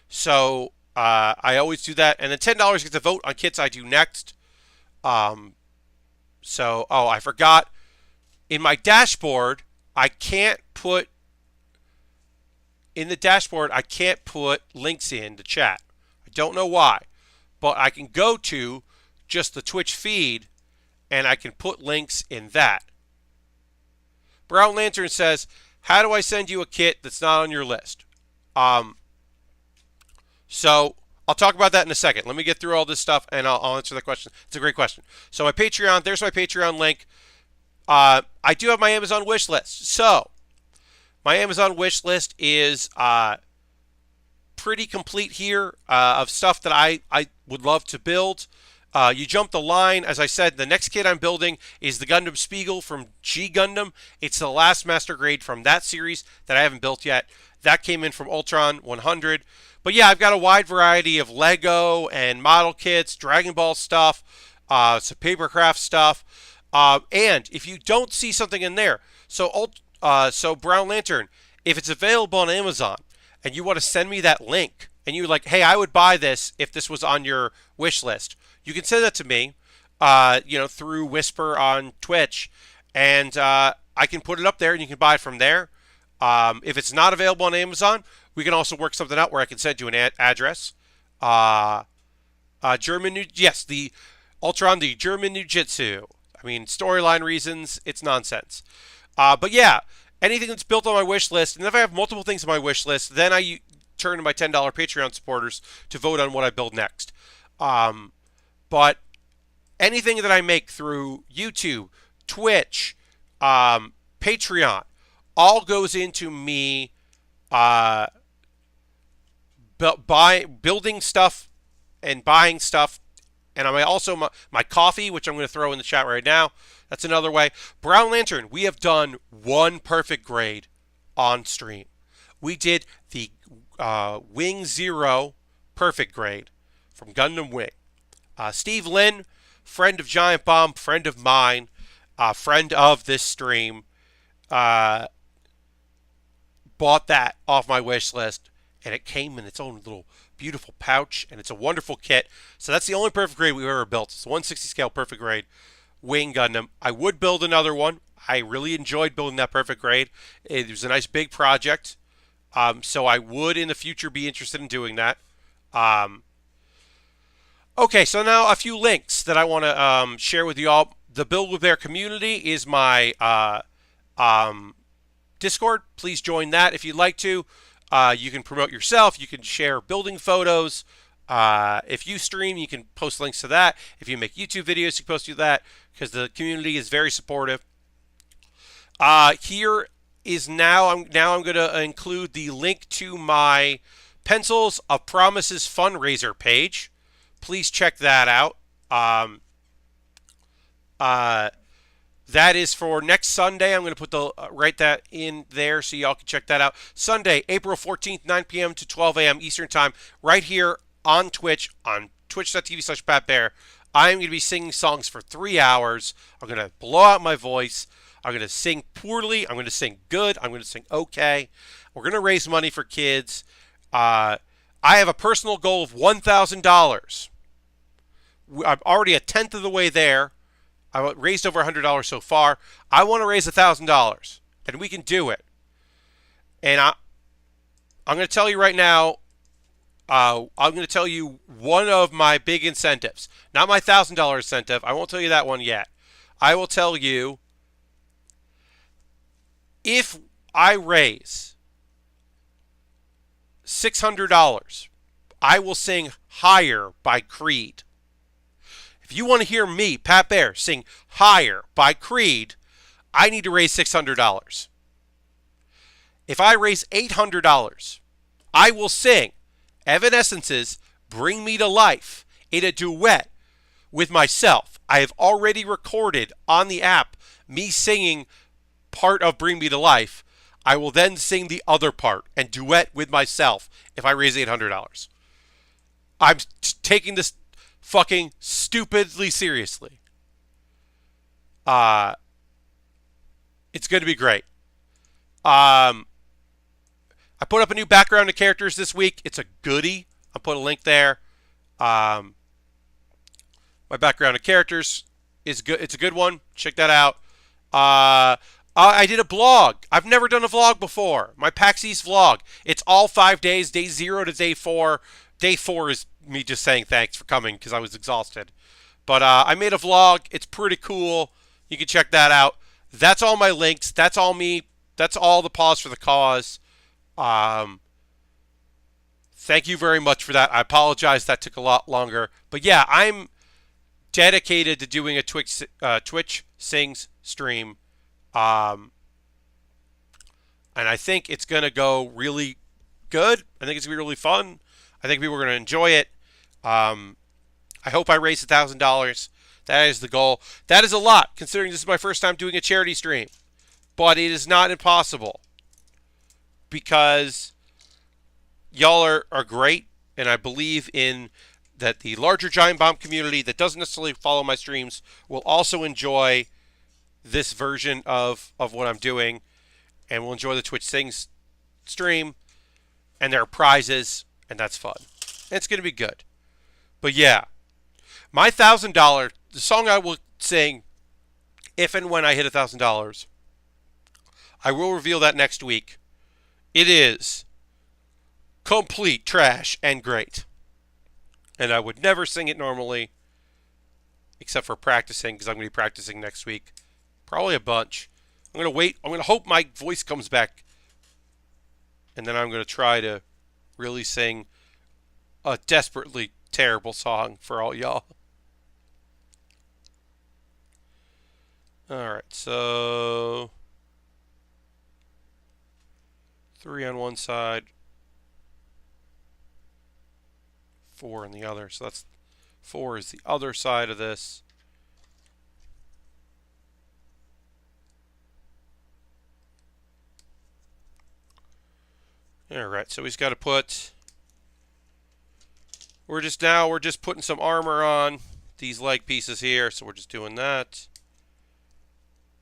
So I always do that. And then $10 gets a vote on kits I do next. I forgot. In my dashboard, I can't put links in the chat. I don't know why. But I can go to just the Twitch feed, and I can put links in that. Brown Lantern says, how do I send you a kit that's not on your list? So I'll talk about that in a second. Let me get through all this stuff, and I'll answer that question. It's a great question. So my Patreon, there's my Patreon link. I do have my Amazon wish list. So my Amazon wish list is pretty complete here of stuff that I would love to build. You jump the line. As I said, the next kit I'm building is the Gundam Spiegel from G Gundam. It's the last master grade from that series that I haven't built yet. That came in from Ultron 100. But yeah, I've got a wide variety of Lego and model kits, Dragon Ball stuff, some papercraft stuff. And if you don't see something in there, so Brown Lantern, if it's available on Amazon and you want to send me that link and you're like, hey, I would buy this if this was on your wish list, you can send that to me, through Whisper on Twitch, and I can put it up there and you can buy it from there. If it's not available on Amazon, we can also work something out where I can send you an address. Yes, the Ultron, the German Nujitsu. I mean, storyline reasons, it's nonsense. But yeah, anything that's built on my wish list, and if I have multiple things on my wish list, then I turn to my $10 Patreon supporters to vote on what I build next. But anything that I make through YouTube, Twitch, Patreon, all goes into me building stuff and buying stuff. And I also my coffee, which I'm going to throw in the chat right now. That's another way. Brown Lantern, we have done one perfect grade on stream. We did the Wing Zero perfect grade from Gundam Wing. Steve Lynn, friend of Giant Bomb, friend of mine, friend of this stream, bought that off my wish list, and it came in its own little beautiful pouch, and it's a wonderful kit. So that's the only perfect grade we've ever built. It's a 160 scale perfect grade Wing Gundam. I would build another one. I really enjoyed building that perfect grade. It was a nice big project. So I would in the future be interested in doing that. Okay, so now a few links that I want to share with you all. The Build with Baer community is my Discord. Please join that if you'd like to. You can promote yourself. You can share building photos. If you stream, you can post links to that. If you make YouTube videos, you can post to that because the community is very supportive. Here is I'm going to include the link to my Pencils of Promises fundraiser page. Please check that out. That is for next Sunday. I'm going to put write that in there so y'all can check that out. Sunday, April 14th, 9 p.m. to 12 a.m. Eastern Time, right here on Twitch, on twitch.tv/PatBaer. I'm going to be singing songs for 3 hours. I'm going to blow out my voice. I'm going to sing poorly. I'm going to sing good. I'm going to sing okay. We're going to raise money for kids. I have a personal goal of $1,000. I'm already a tenth of the way there. I raised over $100 so far. I want to raise $1,000, and we can do it. And I'm going to tell you right now, I'm going to tell you one of my big incentives. Not my $1,000 incentive. I won't tell you that one yet. I will tell you, if I raise $600, I will sing Higher by Creed. If you want to hear me, Pat Baer, sing Higher by Creed, I need to raise $600. If I raise $800, I will sing Evanescence's Bring Me to Life in a duet with myself. I have already recorded on the app me singing part of Bring Me to Life. I will then sing the other part and duet with myself if I raise $800. I'm taking this fucking stupidly seriously. It's going to be great. I put up a new background to characters this week. It's a goodie. I'll put a link there. My background to characters is good. It's a good one. Check that out. I did a vlog. I've never done a vlog before. My PAX East vlog. It's all 5 days, day 0 to day 4. Day 4 is me just saying thanks for coming because I was exhausted. But I made a vlog. It's pretty cool. You can check that out. That's all my links. That's all me. That's all the pause for the cause. Thank you very much for that. I apologize that took a lot longer. But yeah, I'm dedicated to doing a Twitch Sings stream. Um, and I think it's going to go really good. I think it's going to be really fun. I think people are going to enjoy it. I hope I raise $1,000. That is the goal. That is a lot, considering this is my first time doing a charity stream. But it is not impossible. Because y'all are great, and I believe in that the larger Giant Bomb community that doesn't necessarily follow my streams will also enjoy this version of what I'm doing, and will enjoy the Twitch Sings stream, and there are prizes, and that's fun. And it's going to be good. But yeah, my $1,000, the song I will sing if and when I hit $1,000, I will reveal that next week. It is complete trash and great. And I would never sing it normally, except for practicing, because I'm going to be practicing next week. Probably a bunch. I'm going to wait. I'm going to hope my voice comes back. And then I'm going to try to really sing a desperately terrible song for all y'all. Alright, so 3 on one side, 4 on the other. So that's 4 is the other side of this. Alright, so he's got to put... We're just putting some armor on these leg pieces here, so we're just doing that.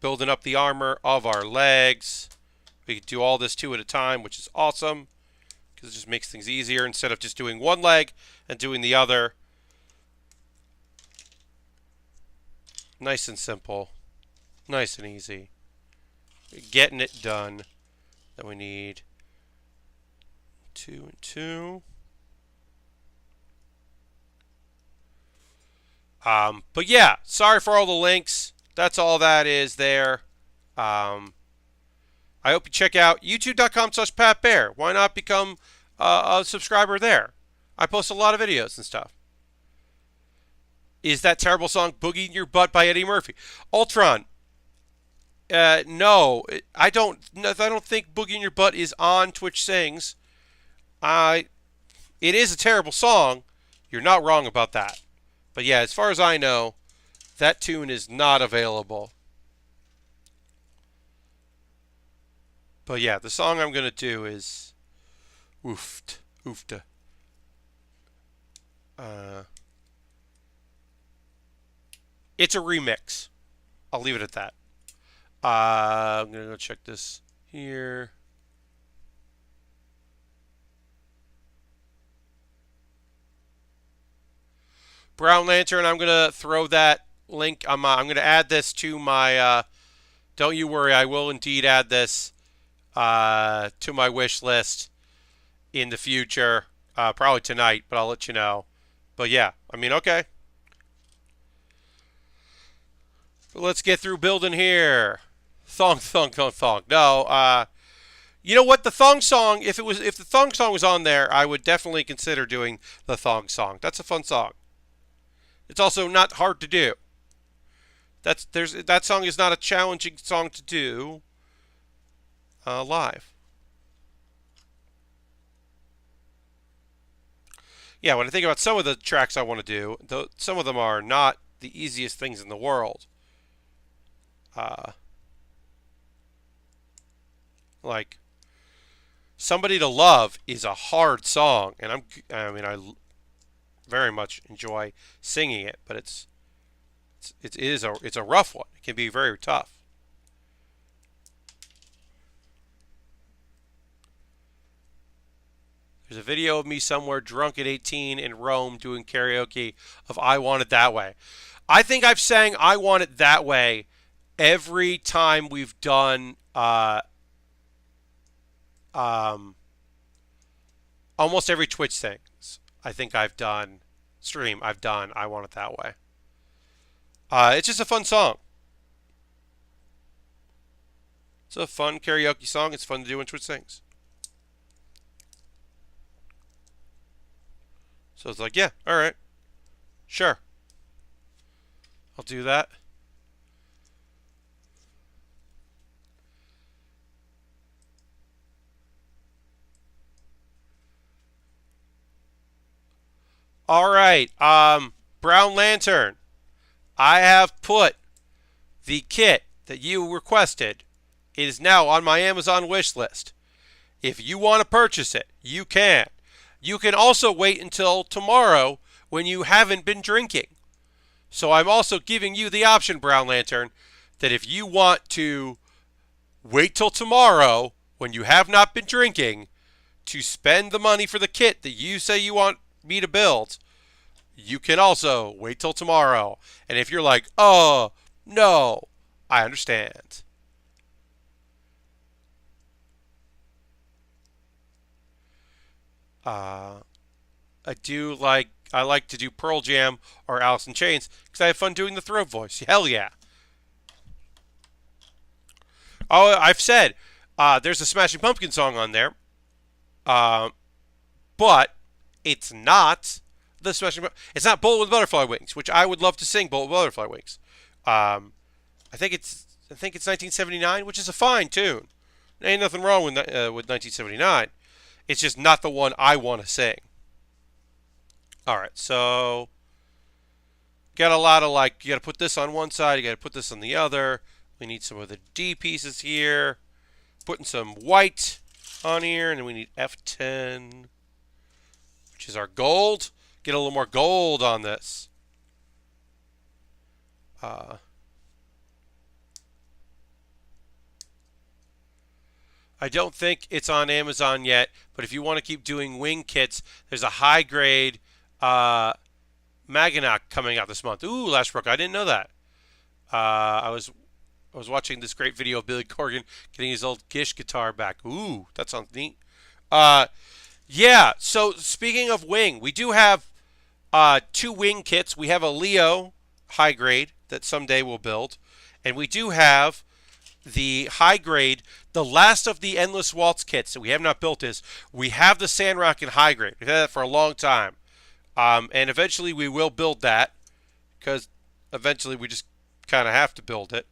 Building up the armor of our legs. We can do all this 2 at a time, which is awesome, because it just makes things easier instead of just doing one leg and doing the other. Nice and simple. Nice and easy. Getting it done. Then we need 2 and 2. But yeah, sorry for all the links. That's all that is there. I hope you check out youtube.com/PatBaer. Why not become a subscriber there? I post a lot of videos and stuff. Is that terrible song "Boogie in Your Butt" by Eddie Murphy? Ultron. No, I don't think "Boogie in Your Butt" is on Twitch Sings. It is a terrible song. You're not wrong about that. But yeah, as far as I know, that tune is not available. But yeah, the song I'm going to do is Oofta. It's a remix. I'll leave it at that. I'm going to go check this here. Brown Lantern, I'm going to throw that link. I'm going to add this to my... don't you worry, I will indeed add this to my wish list in the future. Probably tonight, but I'll let you know. But yeah, I mean, okay. But let's get through building here. Thong. No, you know what? The thong song, if the thong song was on there, I would definitely consider doing the thong song. That's a fun song. It's also not hard to do. That song is not a challenging song to do live. Yeah, when I think about some of the tracks I want to do, some of them are not the easiest things in the world. Like "Somebody to Love" is a hard song, and I very much enjoy singing it, but it's a rough one. It can be very tough. There's a video of me somewhere drunk at 18 in Rome doing karaoke of "I Want It That Way." I think I've sang "I Want It That Way" every time we've done almost every Twitch things. I think I've done "I Want It That Way." It's just a fun song. It's a fun karaoke song. It's fun to do in Twitch things. So it's like, yeah, all right, sure, I'll do that. All right, Brown Lantern. I have put the kit that you requested. It is now on my Amazon wish list. If you want to purchase it, you can. You can also wait until tomorrow when you haven't been drinking. So I'm also giving you the option, Brown Lantern, that if you want to wait till tomorrow when you have not been drinking to spend the money for the kit that you say you want me to build, you can also wait till tomorrow. And if you're like, oh, no, I understand. I like to do Pearl Jam or Alice in Chains because I have fun doing the throat voice. Hell yeah. Oh, I've said there's a Smashing Pumpkin song on there, uh, but it's not the Smashing. It's not Bullet with Butterfly Wings, which I would love to sing. Bullet with Butterfly Wings. I think it's 1979, which is a fine tune. There ain't nothing wrong with 1979. It's just not the one I want to sing. All right, so got a lot of like, you got to put this on one side, you got to put this on the other. We need some of the D pieces here. Putting some white on here, and then we need F10, which is our gold. Get a little more gold on this. I don't think it's on Amazon yet, but if you want to keep doing wing kits, there's a high grade Maginot coming out this month. Ooh, Lashbrook, I didn't know that. I was watching this great video of Billy Corgan getting his old Gish guitar back. Ooh, that sounds neat. Yeah. So speaking of wing, we do have two wing kits. We have a Leo high grade that someday we'll build, and we do have the high grade, the last of the Endless Waltz kits that we have not built is we have the Sandrock in high grade. We've had that for a long time. And eventually we will build that because eventually we just kind of have to build it.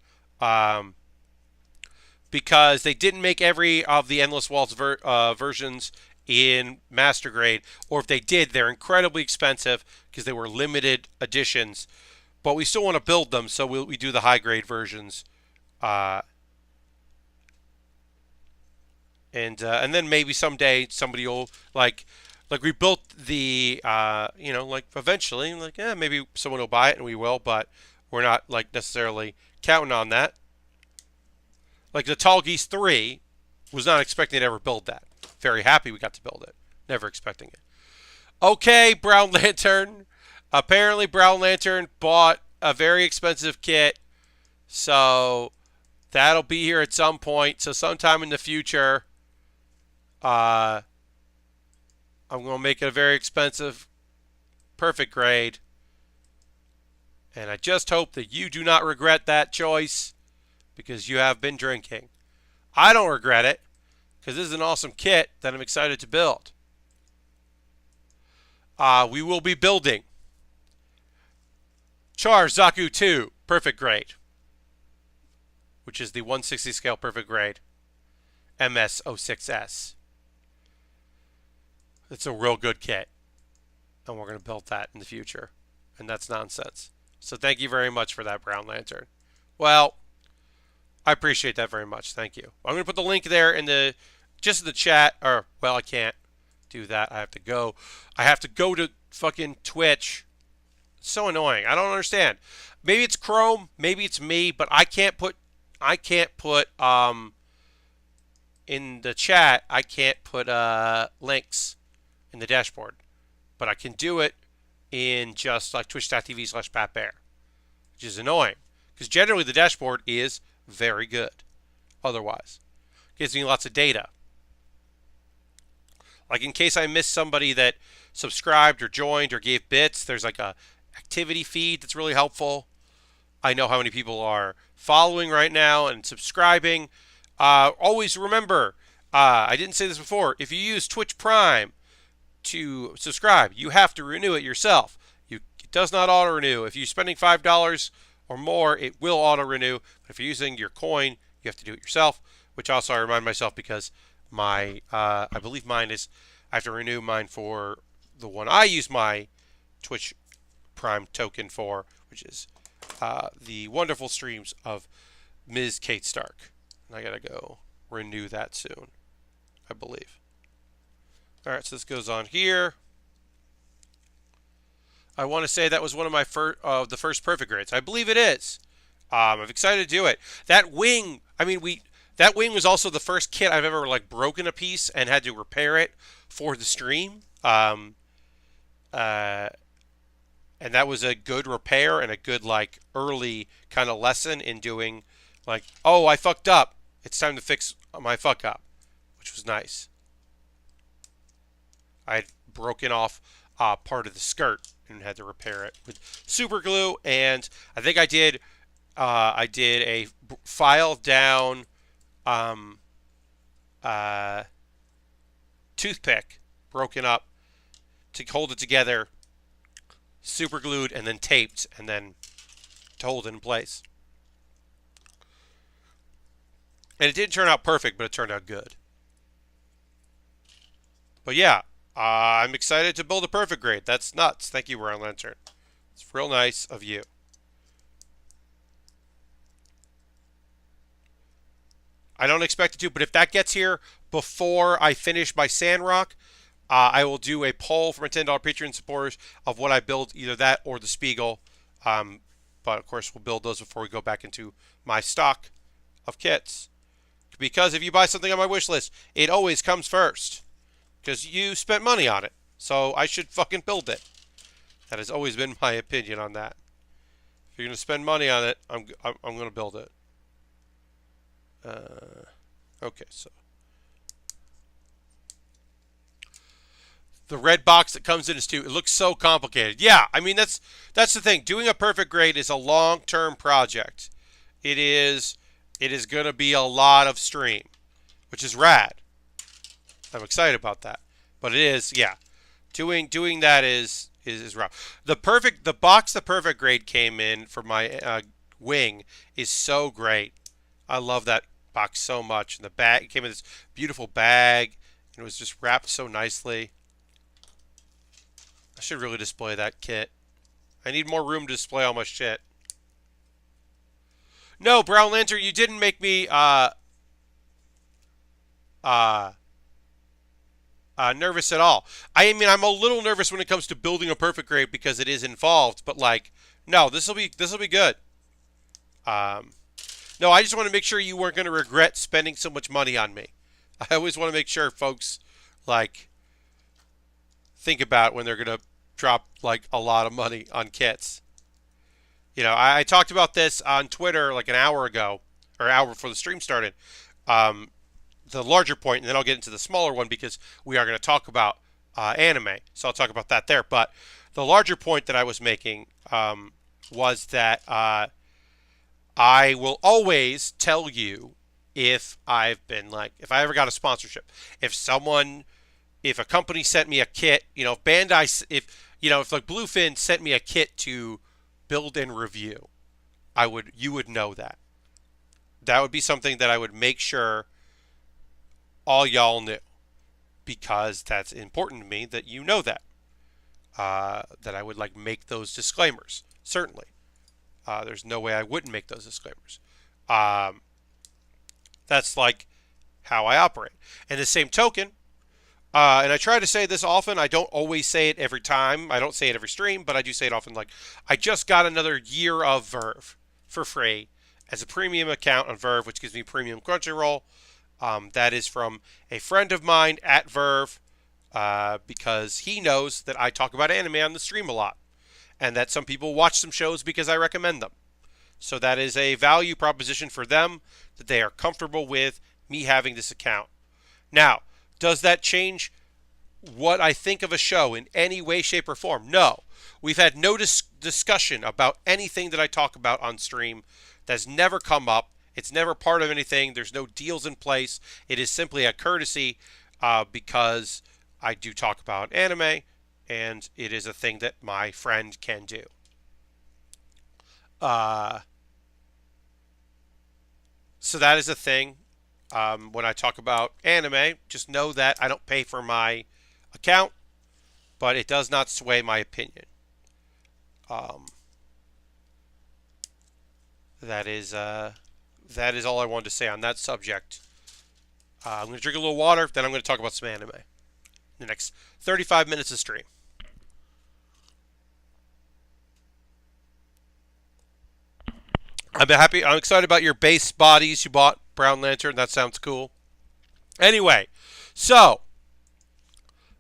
Because they didn't make every of the Endless Waltz versions in Master Grade, or if they did, they're incredibly expensive because they were limited editions. But we still want to build them, so we do the high grade versions. And then maybe someday somebody will like we built the like eventually maybe someone will buy it and we will, but we're not like necessarily counting on that. Like the Tall Geese 3 was not expecting to ever build that. Very happy we got to build it. Never expecting it. Okay, Brown Lantern. Apparently Brown Lantern bought a very expensive kit. So that'll be here at some point. So sometime in the future, I'm going to make it a very expensive, perfect grade. And I just hope that you do not regret that choice because you have been drinking. I don't regret it because this is an awesome kit that I'm excited to build. We will be building Char Zaku 2 perfect grade, which is the 160 scale perfect grade MS06S. It's a real good kit, and we're going to build that in the future, and that's nonsense. So thank you very much for that, Brown Lantern. Well, I appreciate that very much. Thank you. I'm going to put the link there in the chat, or well, I can't do that. I have to go to fucking Twitch. It's so annoying. I don't understand. Maybe it's Chrome, maybe it's me, but I can't put in the chat, I can't put links in the dashboard, but I can do it in just like twitch.tv/PatBaer, which is annoying because generally the dashboard is very good. Otherwise, gives me lots of data. Like in case I missed somebody that subscribed or joined or gave bits, there's like a activity feed that's really helpful. I know how many people are following right now and subscribing. Always remember, I didn't say this before, if you use Twitch Prime, to subscribe, you have to renew it yourself. It does not auto renew. If you're spending $5 or more, it will auto renew. But if you're using your coin, you have to do it yourself. Which also I remind myself because my I believe mine is I have to renew mine for the one I use my Twitch Prime token for, which is the wonderful streams of Ms. Kate Stark. And I gotta go renew that soon, I believe. All right, so this goes on here. I want to say that was one of my the first perfect grades. I believe it is. I'm excited to do it. That wing, that wing was also the first kit I've ever like broken a piece and had to repair it for the stream. And that was a good repair and a good like early kind of lesson in doing like, oh, I fucked up. It's time to fix my fuck up, which was nice. I had broken off part of the skirt and had to repair it with super glue. And I think I did a file down toothpick broken up to hold it together, super glued and then taped and then to hold it in place. And it didn't turn out perfect, but it turned out good. But yeah, I'm excited to build a perfect grade. That's nuts. Thank you, Brown Lantern. It's real nice of you. I don't expect it to, but if that gets here before I finish my Sandrock, I will do a poll for my $10 Patreon supporters of what I build, either that or the Spiegel. But of course, we'll build those before we go back into my stock of kits. Because if you buy something on my wish list, it always comes first. Because you spent money on it. So I should fucking build it. That has always been my opinion on that. If you're going to spend money on it, I'm going to build it. Okay, so. The red box that comes in is too. It looks so complicated. Yeah, I mean, that's the thing. Doing a perfect grade is a long-term project. It is going to be a lot of stream, which is rad. I'm excited about that. But it is, yeah. Doing that is rough. The box the perfect grade came in for my wing is so great. I love that box so much. And the bag, it came in this beautiful bag. And it was just wrapped so nicely. I should really display that kit. I need more room to display all my shit. No, Brown Lantern, you didn't make me nervous at all. I mean, I'm a little nervous when it comes to building a perfect grade because it is involved, but like, no, this will be good. No, I just want to make sure you weren't going to regret spending so much money on me. I always want to make sure folks like think about when they're going to drop like a lot of money on kits. You know, I talked about this on Twitter like an hour ago, or an hour before the stream started. The larger point, and then I'll get into the smaller one because we are going to talk about anime. So I'll talk about that there. But the larger point that I was making was that I will alwas tell you if I've been like, if I ever got a sponsorship, if a company sent me a kit, you know, if like Bluefin sent me a kit to build and review, you would know that. That would be something that I would make sure all y'all knew, because that's important to me that you know that. That I would like make those disclaimers. Certainly. There's no way I wouldn't make those disclaimers. That's like how I operate. And the same token, and I try to say this often. I don't always say it every time. I don't say it every stream, but I do say it often. Like, I just got another year of Verve for free as a premium account on Verve, which gives me premium Crunchyroll. That is from a friend of mine at Verve, because he knows that I talk about anime on the stream a lot, and that some people watch some shows because I recommend them. So that is a value proposition for them that they are comfortable with me having this account. Now, does that change what I think of a show in any way, shape, or form? No. We've had no discussion about anything that I talk about on stream. That's never come up. It's never part of anything. There's no deals in place. It is simply a courtesy because I do talk about anime, and it is a thing that my friend can do. Uh, so that is a thing. When I talk about anime, just know that I don't pay for my account, but it does not sway my opinion. Um, that is all I wanted to say on that subject. I'm going to drink a little water, then I'm going to talk about some anime. The next 35 minutes of stream. I'm excited about your base bodies you bought, Brown Lantern. That sounds cool. Anyway, so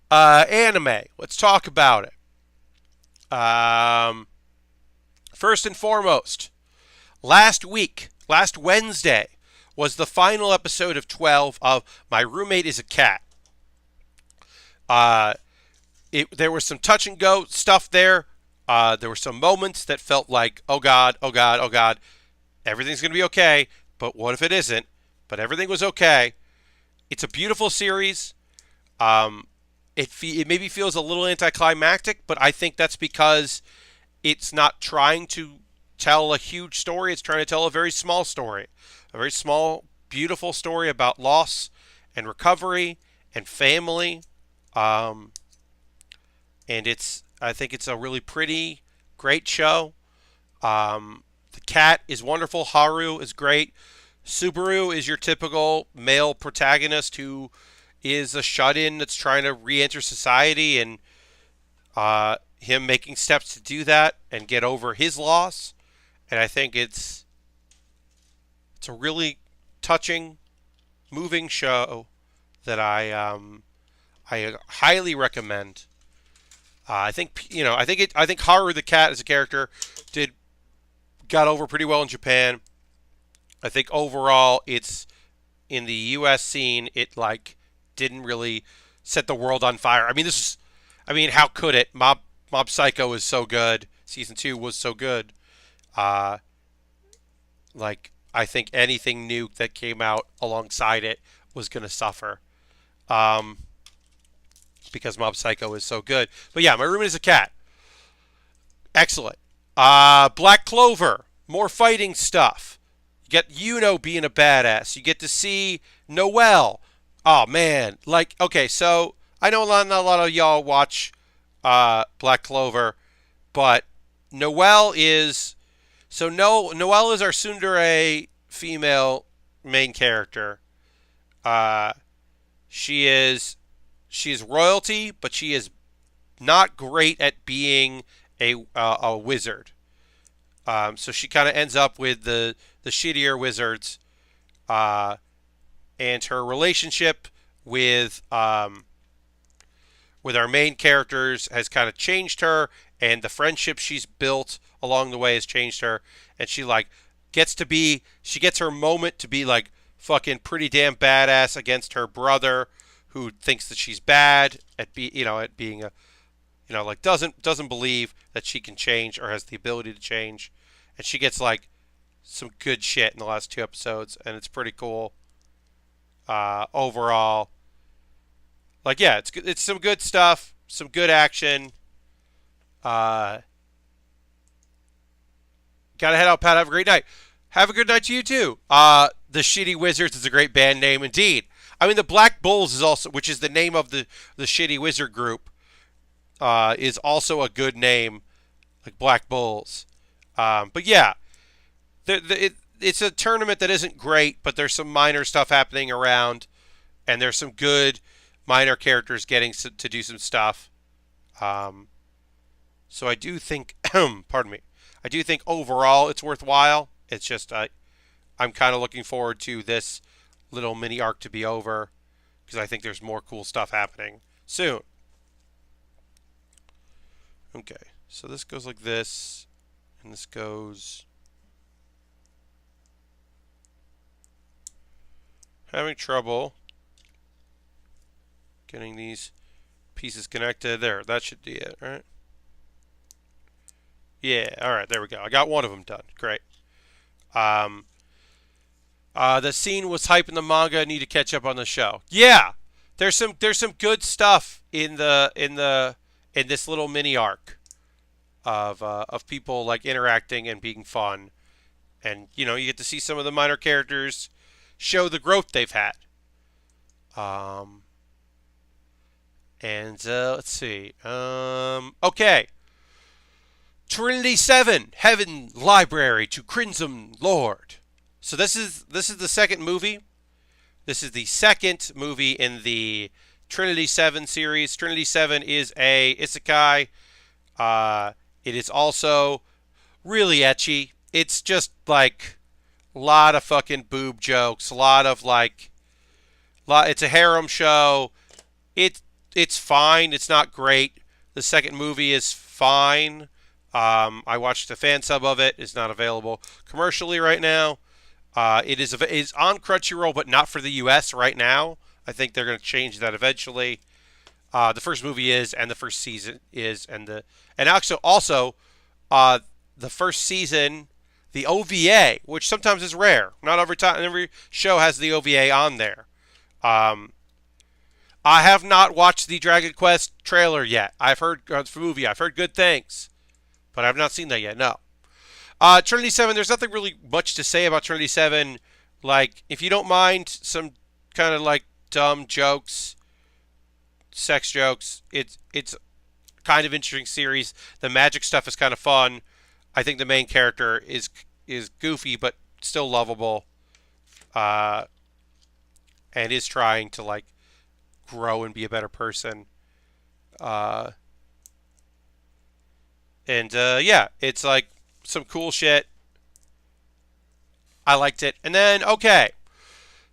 anime. Let's talk about it. First and foremost, last Wednesday, was the final episode of 12 of My Roommate is a Cat. There was some touch and go stuff there. There were some moments that felt like, oh God, oh God, oh God, everything's going to be okay, but what if it isn't? But everything was okay. It's a beautiful series. It maybe feels a little anticlimactic, but I think that's because it's not trying to tell a huge story. It's trying to tell a very small story. A very small, beautiful story about loss and recovery and family. And I think it's a really pretty, great show. The cat is wonderful. Haru is great. Subaru is your typical male protagonist who is a shut-in that's trying to re-enter society, and him making steps to do that and get over his loss. And I think it's a really touching, moving show that I highly recommend. I think Haru the cat as a character got over pretty well in Japan. I think overall it's in the U.S. scene, it didn't really set the world on fire. How could it? Mob Psycho is so good. Season 2 was so good. I think anything new that came out alongside it was going to suffer. Because Mob Psycho is so good. But yeah, My Roommate is a Cat. Excellent. Black Clover. More fighting stuff. You get Yuno being a badass. You get to see Noelle. Oh, man. Okay, so I know not a lot of y'all watch Black Clover, but Noelle is... So Noelle is our tsundere female main character. She is royalty, but she is not great at being a wizard. So she kind of ends up with the shittier wizards, and her relationship with our main characters has kind of changed her, and the friendship she's built along the way has changed her, and she gets her moment to be fucking pretty damn badass against her brother, who thinks that she's bad at being a, doesn't believe that she can change or has the ability to change, and she gets some good shit in the last 2 episodes, and it's pretty cool. Overall, it's some good stuff, some good action. Gotta head out, Pat. Have a great night. Have a good night to you too. The Shitty Wizards is a great band name indeed. The Black Bulls is also, which is the name of the Shitty Wizard group, is also a good name, like Black Bulls. But yeah, it's a tournament that isn't great, but there's some minor stuff happening around, and there's some good minor characters getting to do some stuff. So I do think, pardon me, I do think overall it's worthwhile. It's just I'm kind of looking forward to this little mini arc to be over, because I think there's more cool stuff happening soon. Okay, so this goes like this, and this goes... Having trouble getting these pieces connected. There, that should be it, right? Yeah, alright, there we go. I got one of them done. Great. The scene was hype in the manga. I need to catch up on the show. Yeah! there's some good stuff in this little mini arc of people like interacting and being fun, and you get to see some of the minor characters show the growth they've had. Um, and let's see. Okay, Trinity 7, Heaven Library to Crimson Lord. So this is the second movie. This is the second movie in the Trinity 7 series. Trinity 7 is a isekai. It is also really ecchi. It's just like a lot of fucking boob jokes, a lot of it's a harem show. It's fine. It's not great. The second movie is fine. I watched a fan sub of it. It's not available commercially right now. It is on Crunchyroll, but not for the U.S. right now. I think they're going to change that eventually. The first movie is, and the first season is, and also the first season, the OVA, which sometimes is rare. Not every show has the OVA on there. I have not watched the Dragon Quest trailer yet. I've heard movie. I've heard good things, but I've not seen that yet. No. Trinity 7, there's nothing really much to say about Trinity 7. Like, if you don't mind some kind of like dumb jokes, sex jokes, it's kind of interesting series. The magic stuff is kind of fun. I think the main character is goofy but still lovable, and is trying to like grow and be a better person. Yeah, it's like some cool shit. I liked it. And then, okay,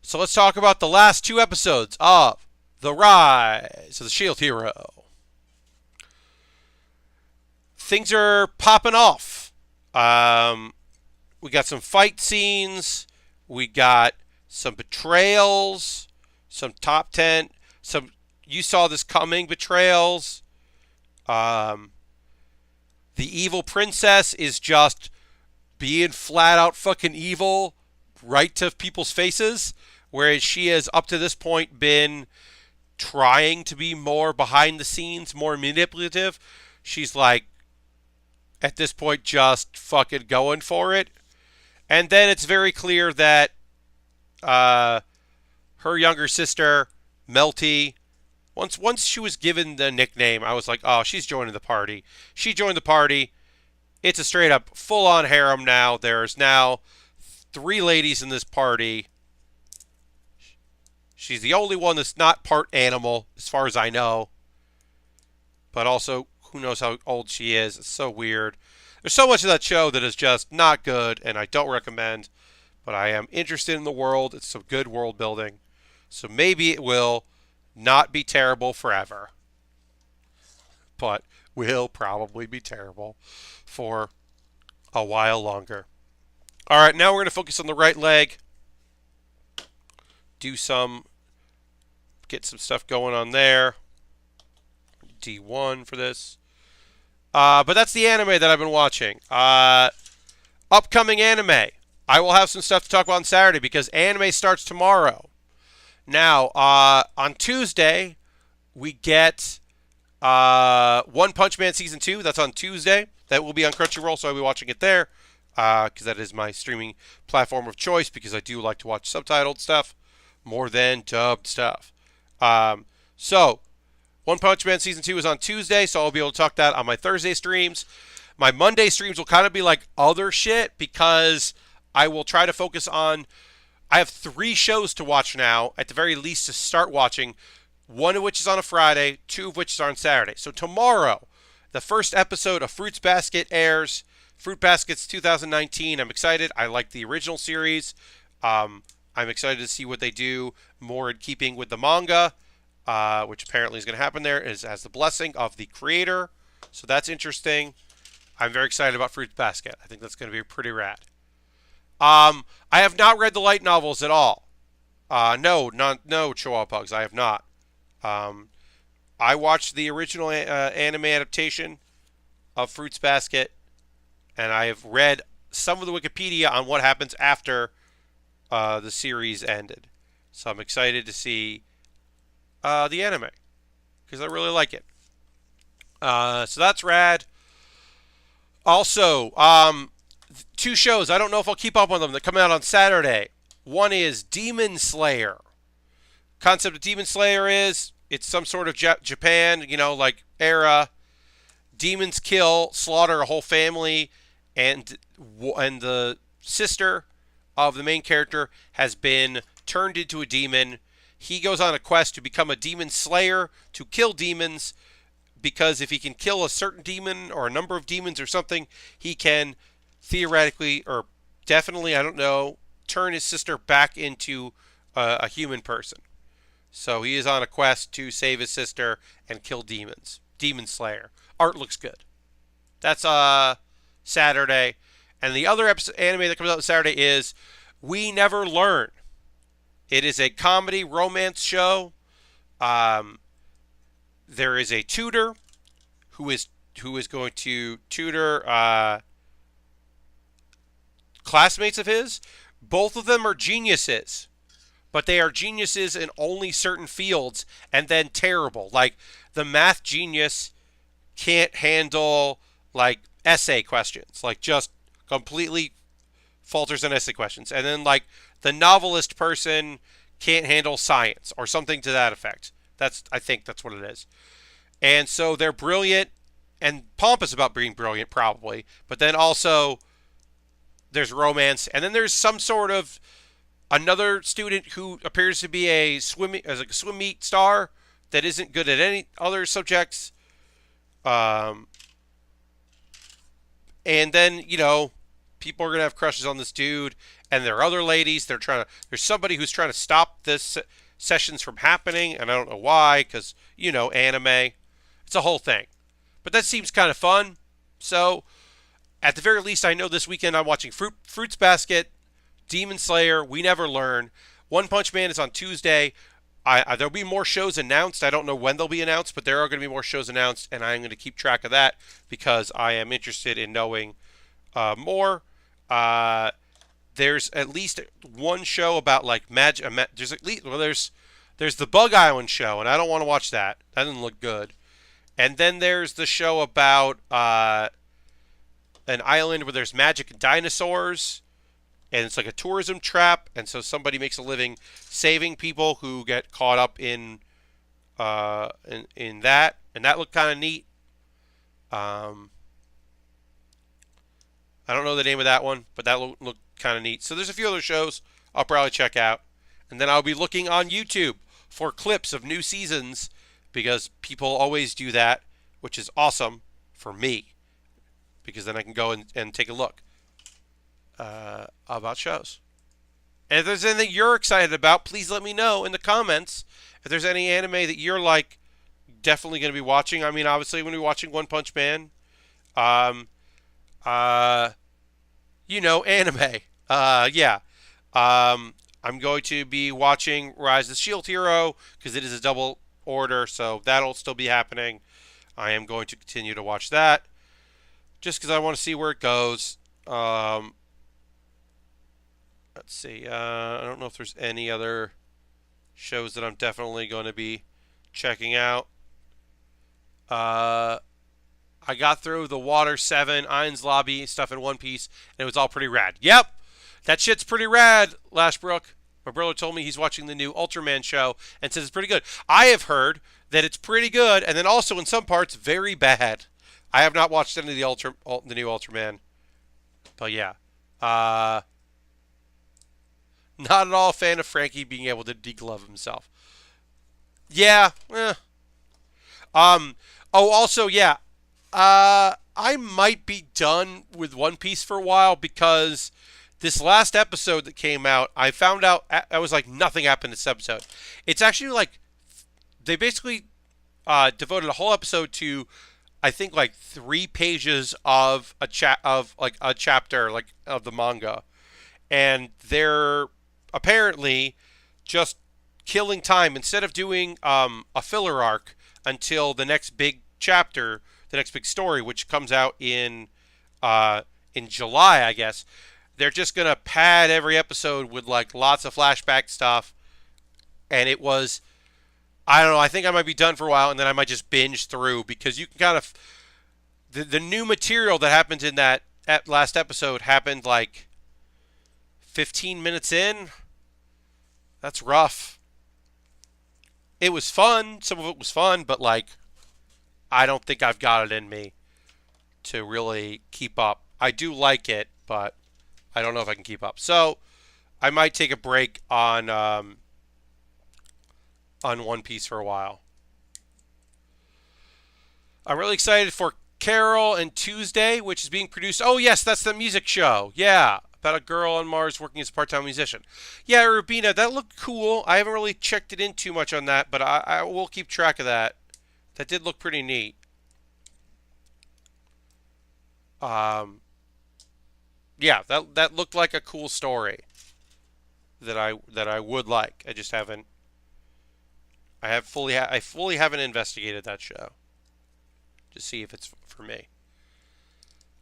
so let's talk about the last two episodes of The Rise of the Shield Hero. Things are popping off. We got some fight scenes. We got some betrayals. Some top 10. Some you saw this coming betrayals. The evil princess is just being flat out fucking evil right to people's faces, whereas she has up to this point been trying to be more behind the scenes, more manipulative. She's like, at this point, just fucking going for it. And then it's very clear that her younger sister, Melty, once she was given the nickname, I was like, oh, she's joining the party. She joined the party. It's a straight up full on harem now. There's now 3 ladies in this party. She's the only one that's not part animal, as far as I know. But also, who knows how old she is. It's so weird. There's so much of that show that is just not good, and I don't recommend. But I am interested in the world. It's some good world building. So maybe it will not be terrible forever. But will probably be terrible for a while longer. All right, now we're going to focus on the right leg. Get some stuff going on there. D1 for this. But that's the anime that I've been watching. Upcoming anime. I will have some stuff to talk about on Saturday because anime starts tomorrow. Now, on Tuesday, we get One Punch Man Season 2. That's on Tuesday. That will be on Crunchyroll, so I'll be watching it there because that is my streaming platform of choice because I do like to watch subtitled stuff more than dubbed stuff. So, One Punch Man Season 2 is on Tuesday, so I'll be able to talk that on my Thursday streams. My Monday streams will kind of be like other shit because I will try to focus on... I have 3 shows to watch now, at the very least to start watching, one of which is on a Friday, 2 of which is on Saturday. So tomorrow, the first episode of Fruits Basket airs. Fruit Basket's 2019. I'm excited. I like the original series. I'm excited to see what they do more in keeping with the manga, which apparently is going to happen there, as the blessing of the creator. So that's interesting. I'm very excited about Fruit Basket. I think that's going to be pretty rad. I have not read the light novels at all. No Chihuahua Pugs. I have not. I watched the original anime adaptation of Fruits Basket, and I have read some of the Wikipedia on what happens after the series ended. So I'm excited to see the anime because I really like it. So that's rad. Also, two shows. I don't know if I'll keep up on them that come out on Saturday. One is Demon Slayer. Concept of Demon Slayer is it's some sort of Japan, like era. Demons kill, slaughter a whole family, and the sister of the main character has been turned into a demon. He goes on a quest to become a demon slayer to kill demons, because if he can kill a certain demon or a number of demons or something, he can theoretically or definitely, I don't know, turn his sister back into a human person. So he is on a quest to save his sister and kill demons. Demon Slayer. Art looks good. That's Saturday. And the other anime that comes out on Saturday is We Never Learn. It is a comedy romance show. There is a tutor who is going to tutor classmates of his. Both of them are geniuses, but they are geniuses in only certain fields and then terrible. Like the math genius can't handle like essay questions, like just completely falters on essay questions. And then like the novelist person can't handle science or something to that effect. I think that's what it is. And so they're brilliant and pompous about being brilliant probably, but then also there's romance, and then there's some sort of another student who appears to be a swim meet star that isn't good at any other subjects. And then, people are going to have crushes on this dude, and there are other ladies. There's somebody who's trying to stop this sessions from happening, and I don't know why, because, anime. It's a whole thing. But that seems kind of fun. So, at the very least, I know this weekend I'm watching Fruits Basket, Demon Slayer, We Never Learn. One Punch Man is on Tuesday. There'll be more shows announced. I don't know when they'll be announced, but there are going to be more shows announced, and I'm going to keep track of that because I am interested in knowing more. There's at least one show about like magic. There's the Bug Island show, and I don't want to watch that. That doesn't look good. And then there's the show about an island where there's magic and dinosaurs, and it's like a tourism trap, and so somebody makes a living saving people who get caught up in that, and that looked kind of neat. I don't know the name of that one, but that looked kind of neat. So there's a few other shows I'll probably check out, and then I'll be looking on YouTube for clips of new seasons because people always do that, which is awesome for me because then I can go and take a look about shows. And if there's anything you're excited about, please let me know in the comments. If there's any anime that you're like definitely going to be watching. I mean, obviously, I'm going to be watching One Punch Man. Anime. Yeah. I'm going to be watching Rise of the Shield Hero because it is a double order, so that'll still be happening. I am going to continue to watch that just because I want to see where it goes. Let's see. I don't know if there's any other shows that I'm definitely going to be checking out. I got through the Water 7, Ainz Lobby stuff in One Piece, and it was all pretty rad. Yep, that shit's pretty rad, Lashbrook. My brother told me he's watching the new Ultraman show and says it's pretty good. I have heard that it's pretty good, and then also in some parts, very bad. I have not watched any of the new Ultraman. But yeah. Not at all a fan of Frankie being able to deglove himself. Yeah. Also, yeah. I might be done with One Piece for a while because this last episode that came out, I found out I was like nothing happened this episode. It's actually like they basically devoted a whole episode to I think like 3 pages of a chapter like of the manga, and they're apparently just killing time instead of doing a filler arc until the next big chapter, the next big story, which comes out in July, I guess. They're just gonna pad every episode with like lots of flashback stuff, and it was I don't know. I think I might be done for a while, and then I might just binge through because you can kind of the new material that happened in that last episode happened like 15 minutes in. That's rough. It was fun. Some of it was fun, but like I don't think I've got it in me to really keep up. I do like it, but I don't know if I can keep up. So I might take a break on One Piece for a while. I'm really excited for Carol and Tuesday, which is being produced. Oh, yes, that's the music show. Yeah, about a girl on Mars working as a part-time musician. Yeah, Rubina, that looked cool. I haven't really checked it in too much on that, but I will keep track of that. That did look pretty neat. Yeah, that looked like a cool story that I would like. I just haven't. I fully haven't investigated that show to see if it's for me.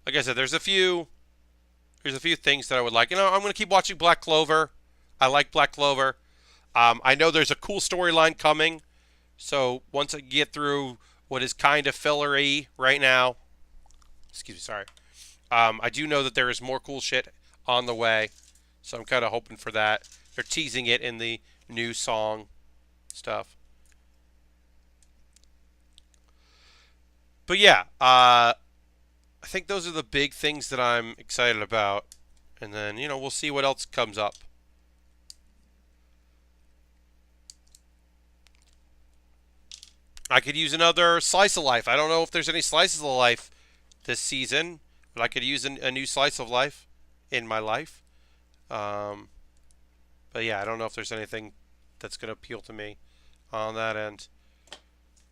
Like I said, there's a few things that I would like. You know, I'm going to keep watching Black Clover. I like Black Clover. I know there's a cool storyline coming. So once I get through what is kind of fillery right now, excuse me, sorry. I do know that there is more cool shit on the way. So I'm kind of hoping for that. They're teasing it in the new song stuff. But yeah, I think those are the big things that I'm excited about. And then, you know, we'll see what else comes up. I could use another slice of life. I don't know if there's any slices of life this season, but I could use a new slice of life in my life. But yeah, I don't know if there's anything that's going to appeal to me on that end.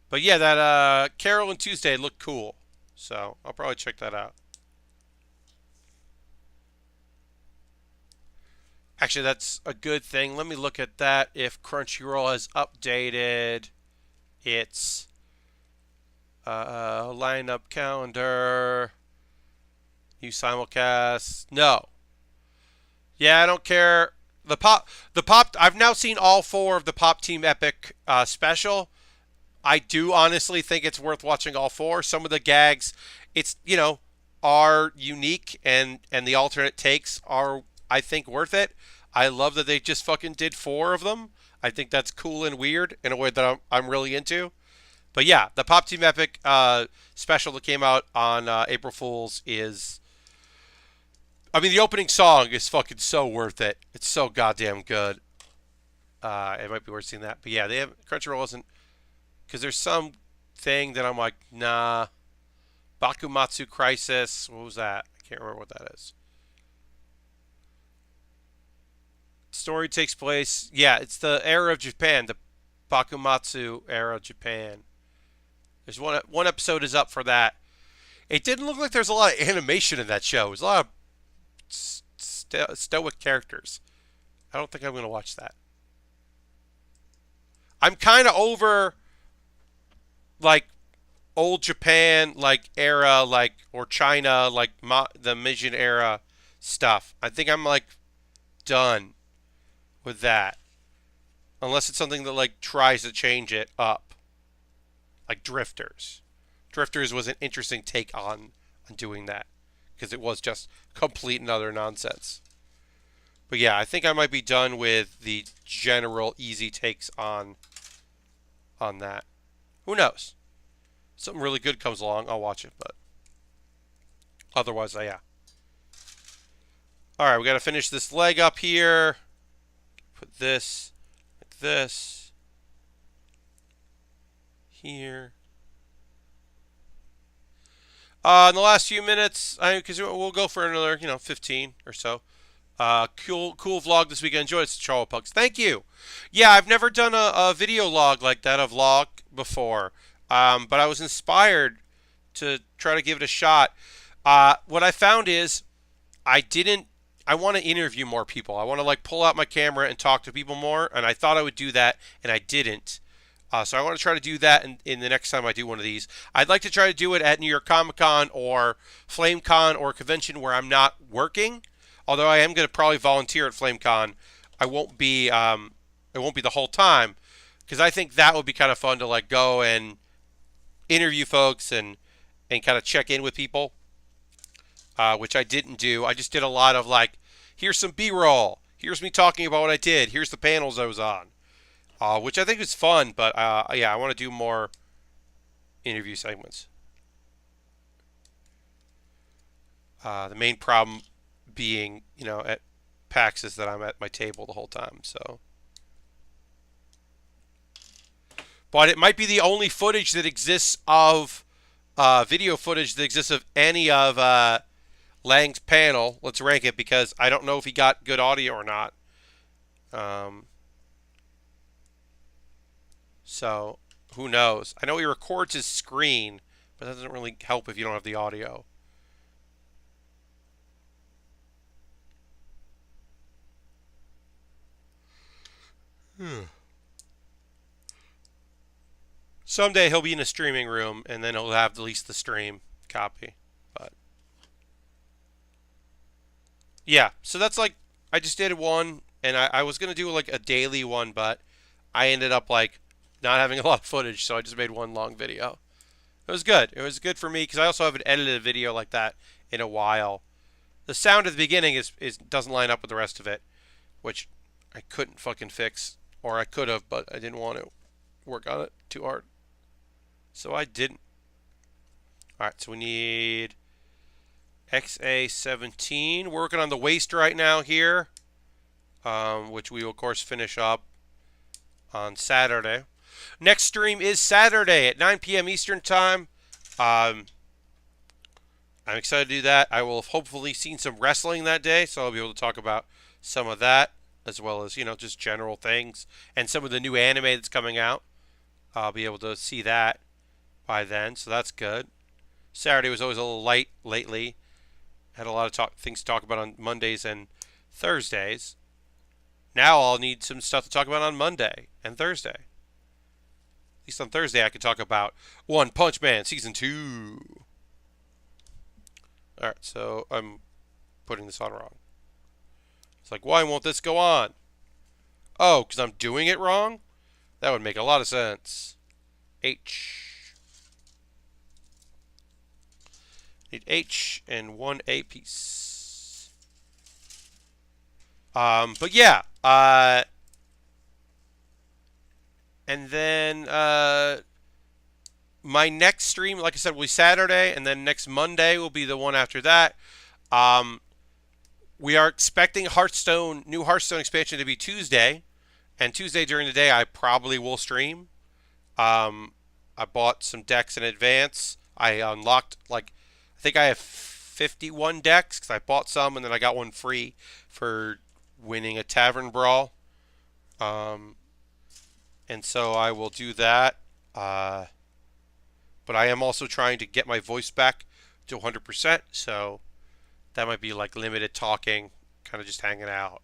But yeah, that Carol and Tuesday looked cool. So I'll probably check that out. Actually, that's a good thing. Let me look at that. If Crunchyroll has updated its lineup calendar, new simulcast. No. Yeah, I don't care. The pop. I've now seen all 4 of the Pop Team Epic special. I do honestly think it's worth watching all 4. Some of the gags, it's are unique, and the alternate takes are, I think, worth it. I love that they just fucking did 4 of them. I think that's cool and weird in a way that I'm really into. But yeah, the Pop Team Epic special that came out on April Fool's is, I mean, the opening song is fucking so worth it. It's so goddamn good. It might be worth seeing that. But yeah, Crunchyroll isn't, because there's some thing that I'm like, nah. Bakumatsu Crisis. What was that? I can't remember what that is. Story takes place. Yeah, it's the era of Japan, the Bakumatsu era of Japan. There's one episode is up for that. It didn't look like there's a lot of animation in that show. There's a lot of stoic characters. I don't think I'm going to watch that. I'm kind of over like old Japan like era, like, or China, like the Meiji era stuff. I think I'm like done with that, unless it's something that like tries to change it up, like Drifters. Drifters was an interesting take on doing that, because it was just complete and utter nonsense. But yeah, I think I might be done with the general easy takes on that. Who knows? Something really good comes along, I'll watch it, but otherwise, yeah. Alright, we got to finish this leg up here. Put this like this. Here. In the last few minutes, because we'll go for another, 15 or so. Cool vlog this weekend. Enjoy it, Charles Pugs. Thank you. Yeah, I've never done a video log like that, a vlog before. But I was inspired to try to give it a shot. What I found is I want to interview more people. I want to like pull out my camera and talk to people more. And I thought I would do that, and I didn't. So I want to try to do that in the next time I do one of these. I'd like to try to do it at New York Comic Con or FlameCon or a convention where I'm not working. Although I am going to probably volunteer at FlameCon. I won't be the whole time, because I think that would be kind of fun to like go and interview folks and kind of check in with people, which I didn't do. I just did a lot of like, here's some B-roll, here's me talking about what I did, here's the panels I was on, which I think is fun. But yeah, I want to do more interview segments. The main problem being, at PAX is that I'm at my table the whole time. So, but it might be the only footage that exists of video footage that exists of any of Lang's panel. Let's rank it because I don't know if he got good audio or not. So who knows? I know he records his screen, but that doesn't really help if you don't have the audio. Someday he'll be in a streaming room, and then he'll have at least the stream copy. But yeah, so that's like, I just did one, and I was gonna do like a daily one, but I ended up like not having a lot of footage, so I just made one long video. It was good. It was good for me because I also haven't edited a video like that in a while. The sound at the beginning is doesn't line up with the rest of it, which I couldn't fucking fix, or I could have, but I didn't want to work on it too hard. So I didn't. Alright, so we need XA17. We're working on the waist right now here, which we will, of course, finish up on Saturday. Next stream is Saturday at 9 p.m. Eastern Time. I'm excited to do that. I will have hopefully seen some wrestling that day, so I'll be able to talk about some of that, as well as, just general things, and some of the new anime that's coming out. I'll be able to see that by then, so that's good. Saturday was always a little light lately. Had a lot of things to talk about on Mondays and Thursdays. Now I'll need some stuff to talk about on Monday and Thursday. At least on Thursday I could talk about One Punch Man Season 2. Alright, so I'm putting this on wrong. It's like, why won't this go on? Oh, because I'm doing it wrong? That would make a lot of sense. H. Need H and one A piece. But yeah. And then my next stream, like I said, will be Saturday, and then next Monday will be the one after that. We are expecting new Hearthstone expansion to be Tuesday, and Tuesday during the day I probably will stream. I bought some decks in advance. I unlocked, I think I have 51 decks because I bought some and then I got one free for winning a tavern brawl. And so I will do that. But I am also trying to get my voice back to 100%, so that might be like limited talking, kind of just hanging out.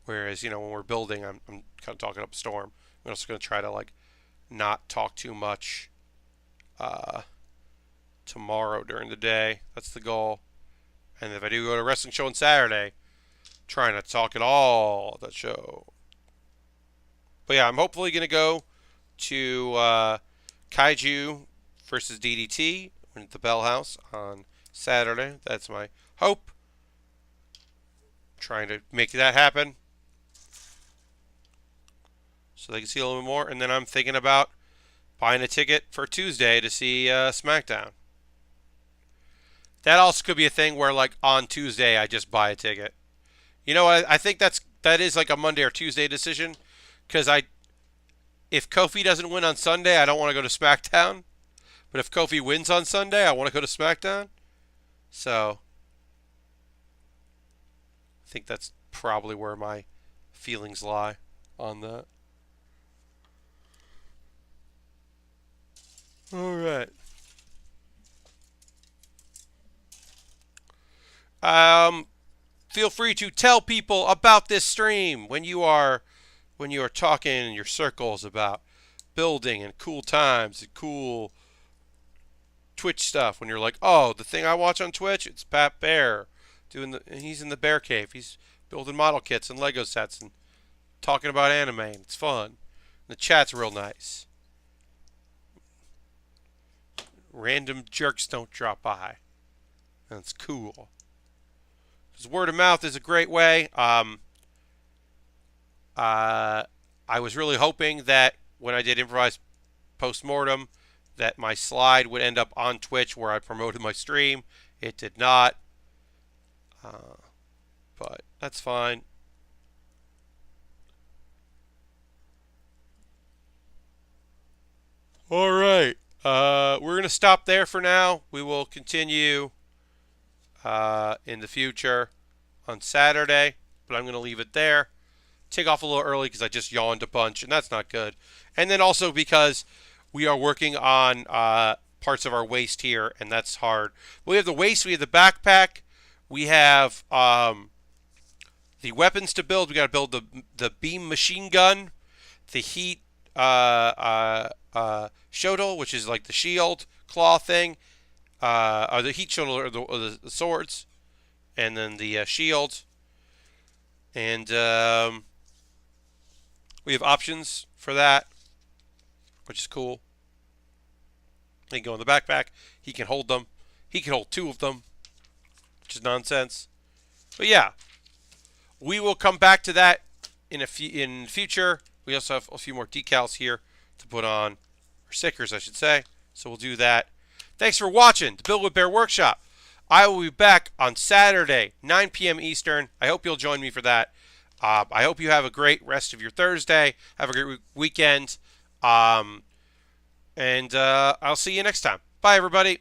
Whereas, when we're building, I'm kind of talking up a storm. I'm also going to try to not talk too much tomorrow during the day. That's the goal. And if I do go to a wrestling show on Saturday, try not to talk at all at that show. But yeah, I'm hopefully going to go to Kaiju versus DDT at the Bell House on Saturday. That's my hope. Trying to make that happen so they can see a little bit more. And then I'm thinking about buying a ticket for Tuesday to see SmackDown. That also could be a thing where, on Tuesday, I just buy a ticket. I think that is like a Monday or Tuesday decision, because if Kofi doesn't win on Sunday, I don't want to go to SmackDown. But if Kofi wins on Sunday, I want to go to SmackDown. So I think that's probably where my feelings lie on that. All right. Feel free to tell people about this stream when you are talking in your circles about building and cool times and cool Twitch stuff. When you're like, oh, the thing I watch on Twitch, it's Baer he's in the Baer cave. He's building model kits and Lego sets and talking about anime. And it's fun. The chat's real nice. Random jerks don't drop by. That's cool. Because word of mouth is a great way. I was really hoping that when I did Improvised Postmortem, that my slide would end up on Twitch where I promoted my stream. It did not. But that's fine. All right. We're going to stop there for now. We will continue in the future on Saturday, but I'm going to leave it there. Take off a little early because I just yawned a bunch, and that's not good. And then also because we are working on parts of our waist here, and that's hard. We have the waist, we have the backpack, we have the weapons to build. We got to build the beam machine gun, the heat shuttle, which is like the shield claw thing, or the heat shuttle, or the swords, and then the shield. And we have options for that, which is cool. They can go in the backpack. He can hold them. He can hold 2 of them, which is nonsense. But yeah, we will come back to that in future. We also have a few more decals here to put on, or stickers, I should say. So we'll do that. Thanks for watching the Build with Baer Workshop. I will be back on Saturday, 9 p.m. Eastern. I hope you'll join me for that. I hope you have a great rest of your Thursday. Have a great weekend. And I'll see you next time. Bye, everybody.